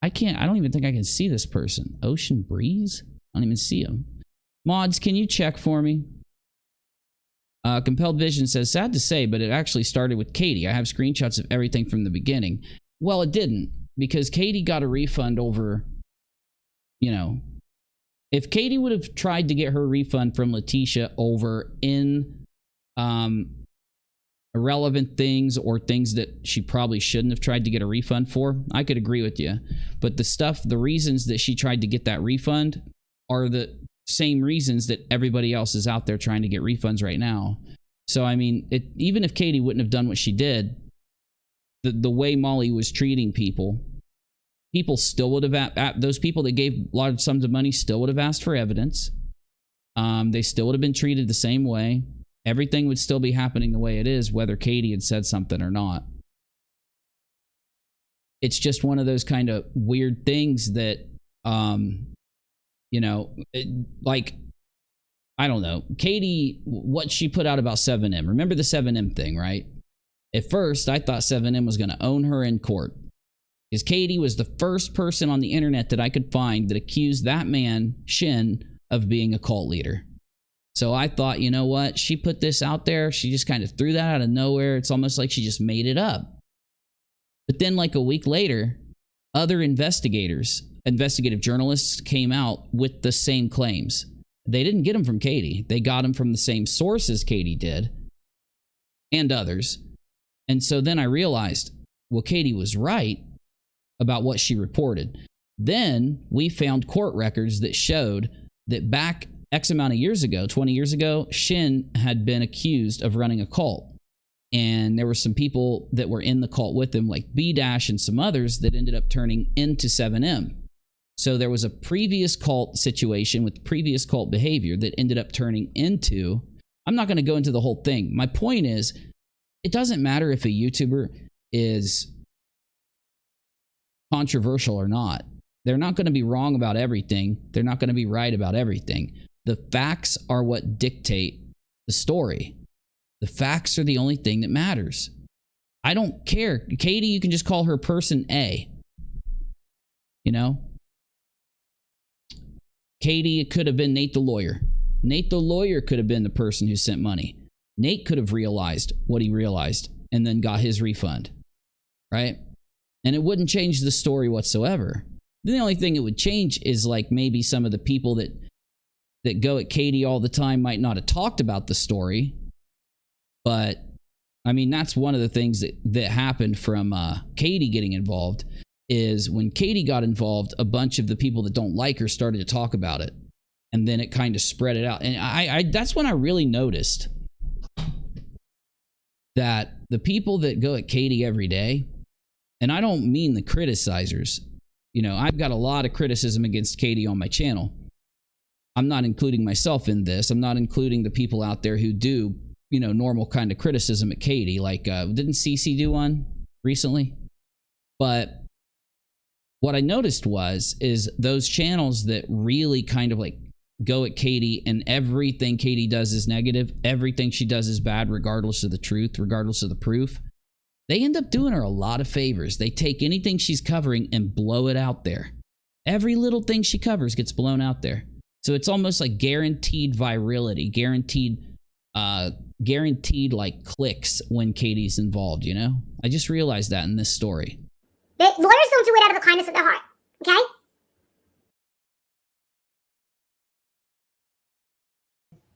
I don't even think I can see this person. Ocean Breeze? I don't even see him. Mods, can you check for me? Compelled Vision says, sad to say, but it actually started with Katie. I have screenshots of everything from the beginning. Well, it didn't, because Katie got a refund over, you know, if Katie would have tried to get her refund from LATISHA over in irrelevant things or things that she probably shouldn't have tried to get a refund for, I could agree with you. But the reasons that she tried to get that refund are the same reasons that everybody else is out there trying to get refunds right now. So, I mean, even if Katie wouldn't have done what she did, the way Molly was treating people still would have, those people that gave large sums of money still would have asked for evidence. They still would have been treated the same way. Everything would still be happening the way it is, whether Katie had said something or not. It's just one of those kind of weird things that, you know, like, I don't know. Katie, what she put out about 7M. Remember the 7M thing, right? At first, I thought 7M was going to own her in court. Because Katie was the first person on the internet that I could find that accused that man, Shin, of being a cult leader. So I thought, you know what? She put this out there. She just kind of threw that out of nowhere. It's almost like she just made it up. But then like a week later, other investigative journalists came out with the same claims. They didn't get them from Katie. They got them from the same sources Katie did and others. And so then I realized, well, Katie was right about what she reported. Then we found court records that showed that back X amount of years ago, 20 years ago, Shin had been accused of running a cult. And there were some people that were in the cult with him, like B-Dash and some others, that ended up turning into 7M. So there was a previous cult situation with previous cult behavior that ended up turning into, I'm not going to go into the whole thing. My point is, it doesn't matter if a YouTuber is controversial or not. They're not going to be wrong about everything. They're not going to be right about everything. The facts are what dictate the story. The facts are the only thing that matters. I don't care. Katie, you can just call her person A. You know? Katie, it could have been Nate the lawyer. Nate the lawyer could have been the person who sent money. Nate could have realized what he realized and then got his refund. Right? And it wouldn't change the story whatsoever. The only thing it would change is like maybe some of the people that go at Katie all the time might not have talked about the story. But, I mean, that's one of the things that happened from Katie getting involved, is when Katie got involved, a bunch of the people that don't like her started to talk about it. And then it kind of spread it out. And I that's when I really noticed that the people that go at Katie every day, and I don't mean the criticizers. You know, I've got a lot of criticism against Katie on my channel. I'm not including myself in this. I'm not including the people out there who do you know, normal kind of criticism at Katie. Like, didn't Cece do one recently? But what I noticed is those channels that really kind of like go at Katie and everything Katie does is negative, everything she does is bad, regardless of the truth, regardless of the proof. They end up doing her a lot of favors. They take anything she's covering and blow it out there. Every little thing she covers gets blown out there. So it's almost like guaranteed virality, guaranteed like clicks when Katie's involved, you know? I just realized that in this story. The lawyers don't do it out of the kindness of their heart, okay?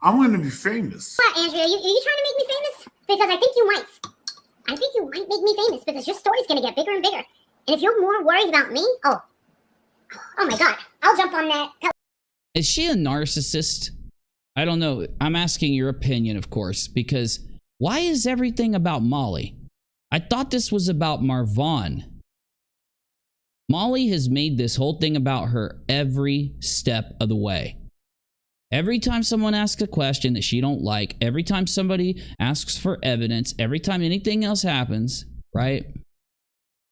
I want to be famous. What, Andrea, are you trying to make me famous? Because I think you might. I think you might make me famous because your story's going to get bigger and bigger. And if you're more worried about me, oh my God, I'll jump on that. Is she a narcissist? I don't know. I'm asking your opinion, of course, because why is everything about Molly? I thought this was about Marvon. Molly has made this whole thing about her every step of the way. Every time someone asks a question that she don't like, every time somebody asks for evidence, every time anything else happens, right?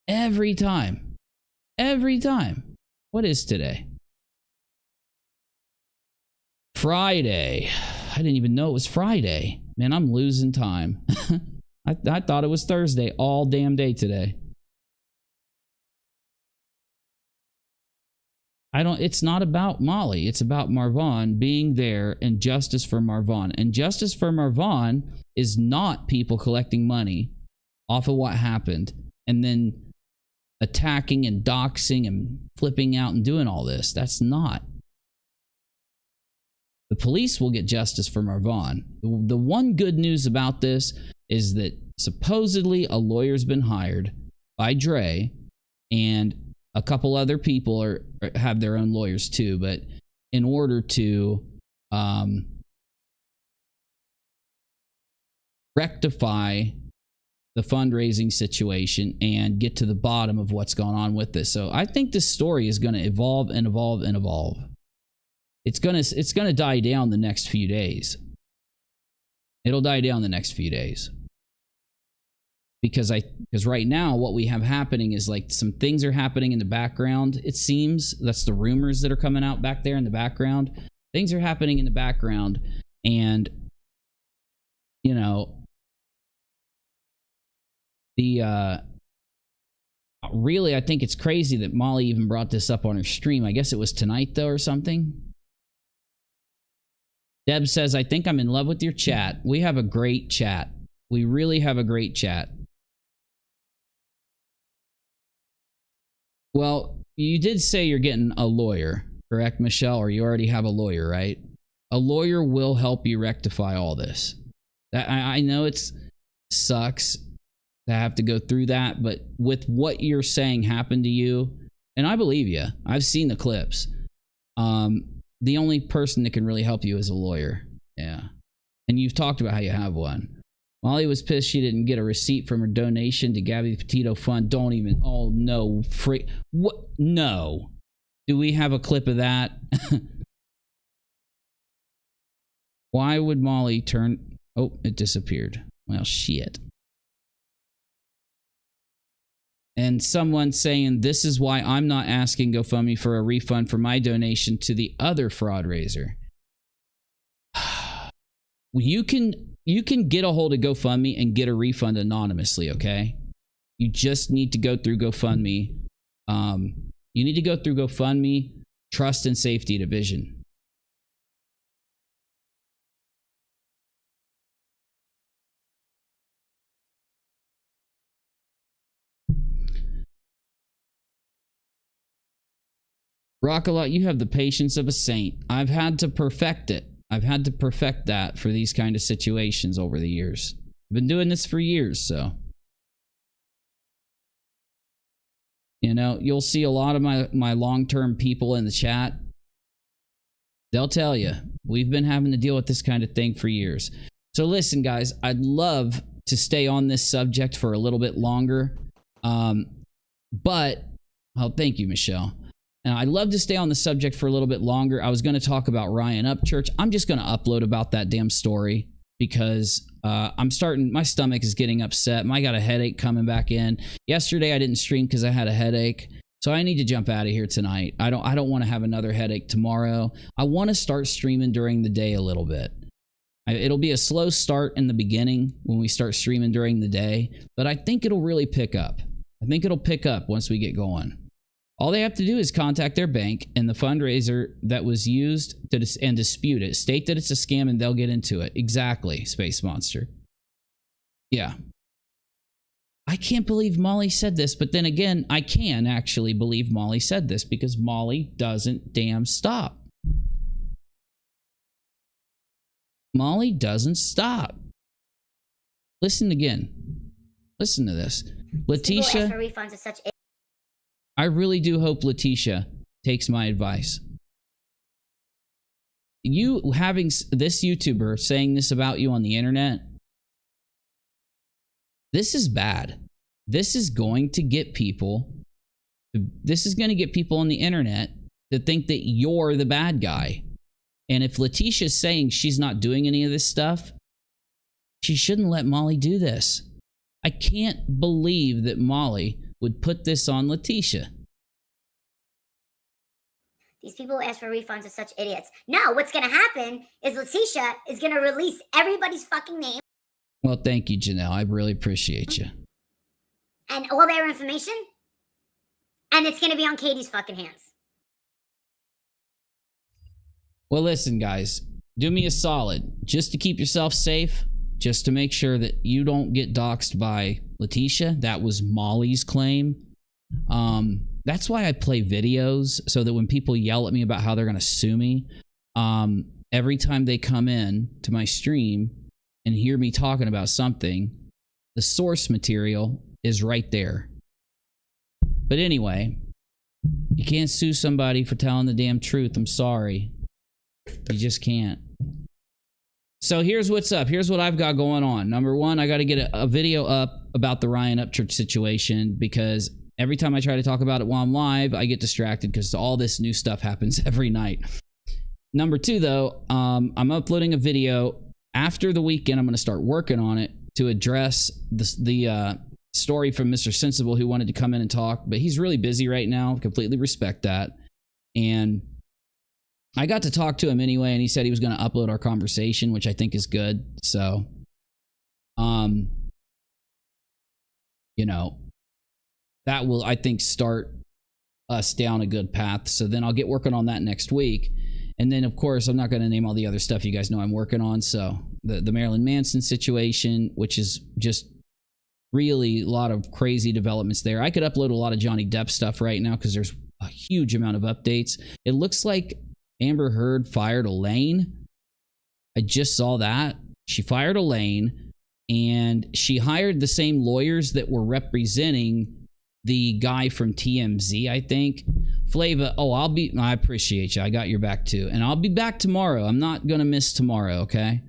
Every time. Every time. What is today? Friday. I didn't even know it was Friday. Man, I'm losing time. I thought it was Thursday all damn day today. It's not about Molly. It's about Marvon being there and justice for Marvon. And justice for Marvon is not people collecting money off of what happened and then attacking and doxing and flipping out and doing all this. That's not. The police will get justice for Marvon. The one good news about this is that supposedly a lawyer's been hired by Dre, and a couple other people have their own lawyers too, but in order to rectify the fundraising situation and get to the bottom of what's going on with this. So I think this story is going to evolve and evolve and evolve. It's going to die down the next few days. It'll die down the next few days. Because right now what we have happening is like some things are happening in the background. It seems that's the rumors that are coming out back there in the background. Things are happening in the background, and you know, really I think it's crazy that Molly even brought this up on her stream. I guess it was tonight though or something. Deb says, I think I'm in love with your chat. We have a great chat. We really have a great chat. Well, you did say you're getting a lawyer, correct, Michelle? Or you already have a lawyer, right? A lawyer will help you rectify all this. I know it sucks to have to go through that, but with what you're saying happened to you, and I believe you. I've seen the clips. The only person that can really help you is a lawyer. Yeah. And you've talked about how you have one. Molly was pissed she didn't get a receipt from her donation to Gabby Petito Fund. Don't even. Oh, no. What? No. Do we have a clip of that? Why would Molly turn... Oh, it disappeared. Well, shit. And someone saying, this is why I'm not asking GoFundMe for a refund for my donation to the other fraud raiser. You can get a hold of GoFundMe and get a refund anonymously, okay? You just need to go through GoFundMe. You need to go through GoFundMe Trust and Safety Division. RockAlot, you have the patience of a saint. I've had to perfect it. I've had to perfect that for these kind of situations over the years. I've been doing this for years, so. You know, you'll see a lot of my long-term people in the chat. They'll tell you, we've been having to deal with this kind of thing for years. So listen, guys, I'd love to stay on this subject for a little bit longer. But, oh, thank you, Michelle. And I'd love to stay on the subject for a little bit longer. I was going to talk about Ryan Upchurch. I'm just going to upload about that damn story because my stomach is getting upset. I got a headache coming back in. Yesterday I didn't stream because I had a headache. So I need to jump out of here tonight. I don't want to have another headache tomorrow. I want to start streaming during the day a little bit. It'll be a slow start in the beginning when we start streaming during the day, but I think it'll really pick up. I think it'll pick up once we get going. All they have to do is contact their bank and the fundraiser that was used and dispute it. State that it's a scam and they'll get into it. Exactly, Space Monster. Yeah. I can't believe Molly said this, but then again, I can actually believe Molly said this because Molly doesn't damn stop. Molly doesn't stop. Listen again. Listen to this. LATISHA. For refunds is such. I really do hope LATISHA takes my advice. You having this YouTuber saying this about you on the internet, this is bad. This is going to get people. This is going to get people on the internet to think that you're the bad guy. And if LATISHA's saying she's not doing any of this stuff, she shouldn't let Molly do this. I can't believe that Molly would put this on LATISHA. These people who ask for refunds are such idiots. No, what's going to happen is LATISHA is going to release everybody's fucking name. Well, thank you, Janelle. I really appreciate you. And all their information. And it's going to be on Katie's fucking hands. Well, listen, guys. Do me a solid. Just to keep yourself safe. Just to make sure that you don't get doxxed by LATISHA. That was Molly's claim. That's why I play videos. So that when people yell at me about how they're going to sue me. Every time they come in to my stream and hear me talking about something, the source material is right there. But anyway, you can't sue somebody for telling the damn truth. I'm sorry. You just can't. So here's what's up. Here's what I've got going on. Number one, I got to get a video up about the Ryan Upchurch situation because every time I try to talk about it while I'm live, I get distracted because all this new stuff happens every night. Number two, though, I'm uploading a video after the weekend. I'm going to start working on it to address the story from Mr. Sensible who wanted to come in and talk, but he's really busy right now. Completely respect that. And I got to talk to him anyway, and he said he was going to upload our conversation, which I think is good. So, you know, that will, I think, start us down a good path. So then I'll get working on that next week. And then, of course, I'm not going to name all the other stuff you guys know I'm working on. So the Marilyn Manson situation, which is just really a lot of crazy developments there. I could upload a lot of Johnny Depp stuff right now because there's a huge amount of updates. It looks like Amber Heard fired Elaine. I just saw that. She fired Elaine, and she hired the same lawyers that were representing the guy from TMZ, I think. Flava, I appreciate you. I got your back too. And I'll be back tomorrow. I'm not going to miss tomorrow, okay?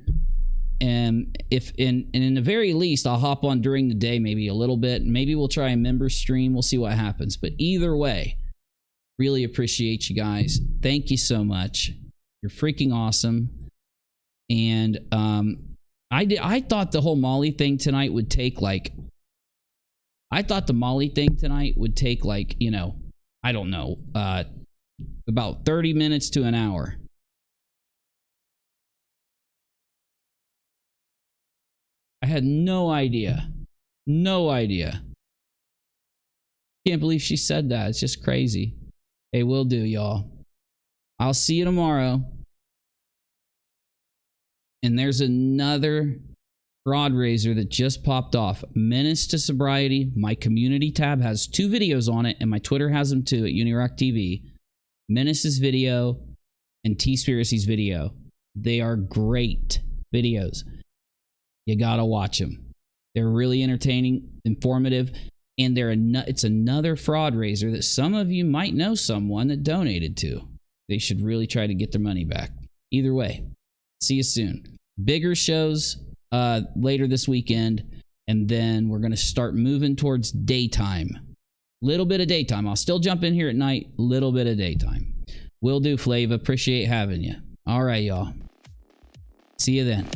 And in the very least, I'll hop on during the day maybe a little bit. Maybe we'll try a member stream. We'll see what happens. But either way, really appreciate you guys. Thank you so much. You're freaking awesome. And I thought the whole Molly thing tonight would take like, you know, I don't know, about 30 minutes to an hour. I had no idea. No idea. Can't believe she said that. It's just crazy. Hey, will do, y'all. I'll see you tomorrow. And there's another fraud raiser that just popped off. Menace to Sobriety. My community tab has 2 videos on it, and my Twitter has them too at Unirock TV. Menace's video and T-Spiracy's video. They are great videos. You gotta watch them. They're really entertaining, informative, and it's another fraud raiser that some of you might know someone that donated to. They should really try to get their money back. Either way, see you soon. Bigger shows later this weekend, and then we're gonna start moving towards daytime. Little bit of daytime. I'll still jump in here at night. Little bit of daytime. Will do, Flava. Appreciate having you. All right, y'all. See you then.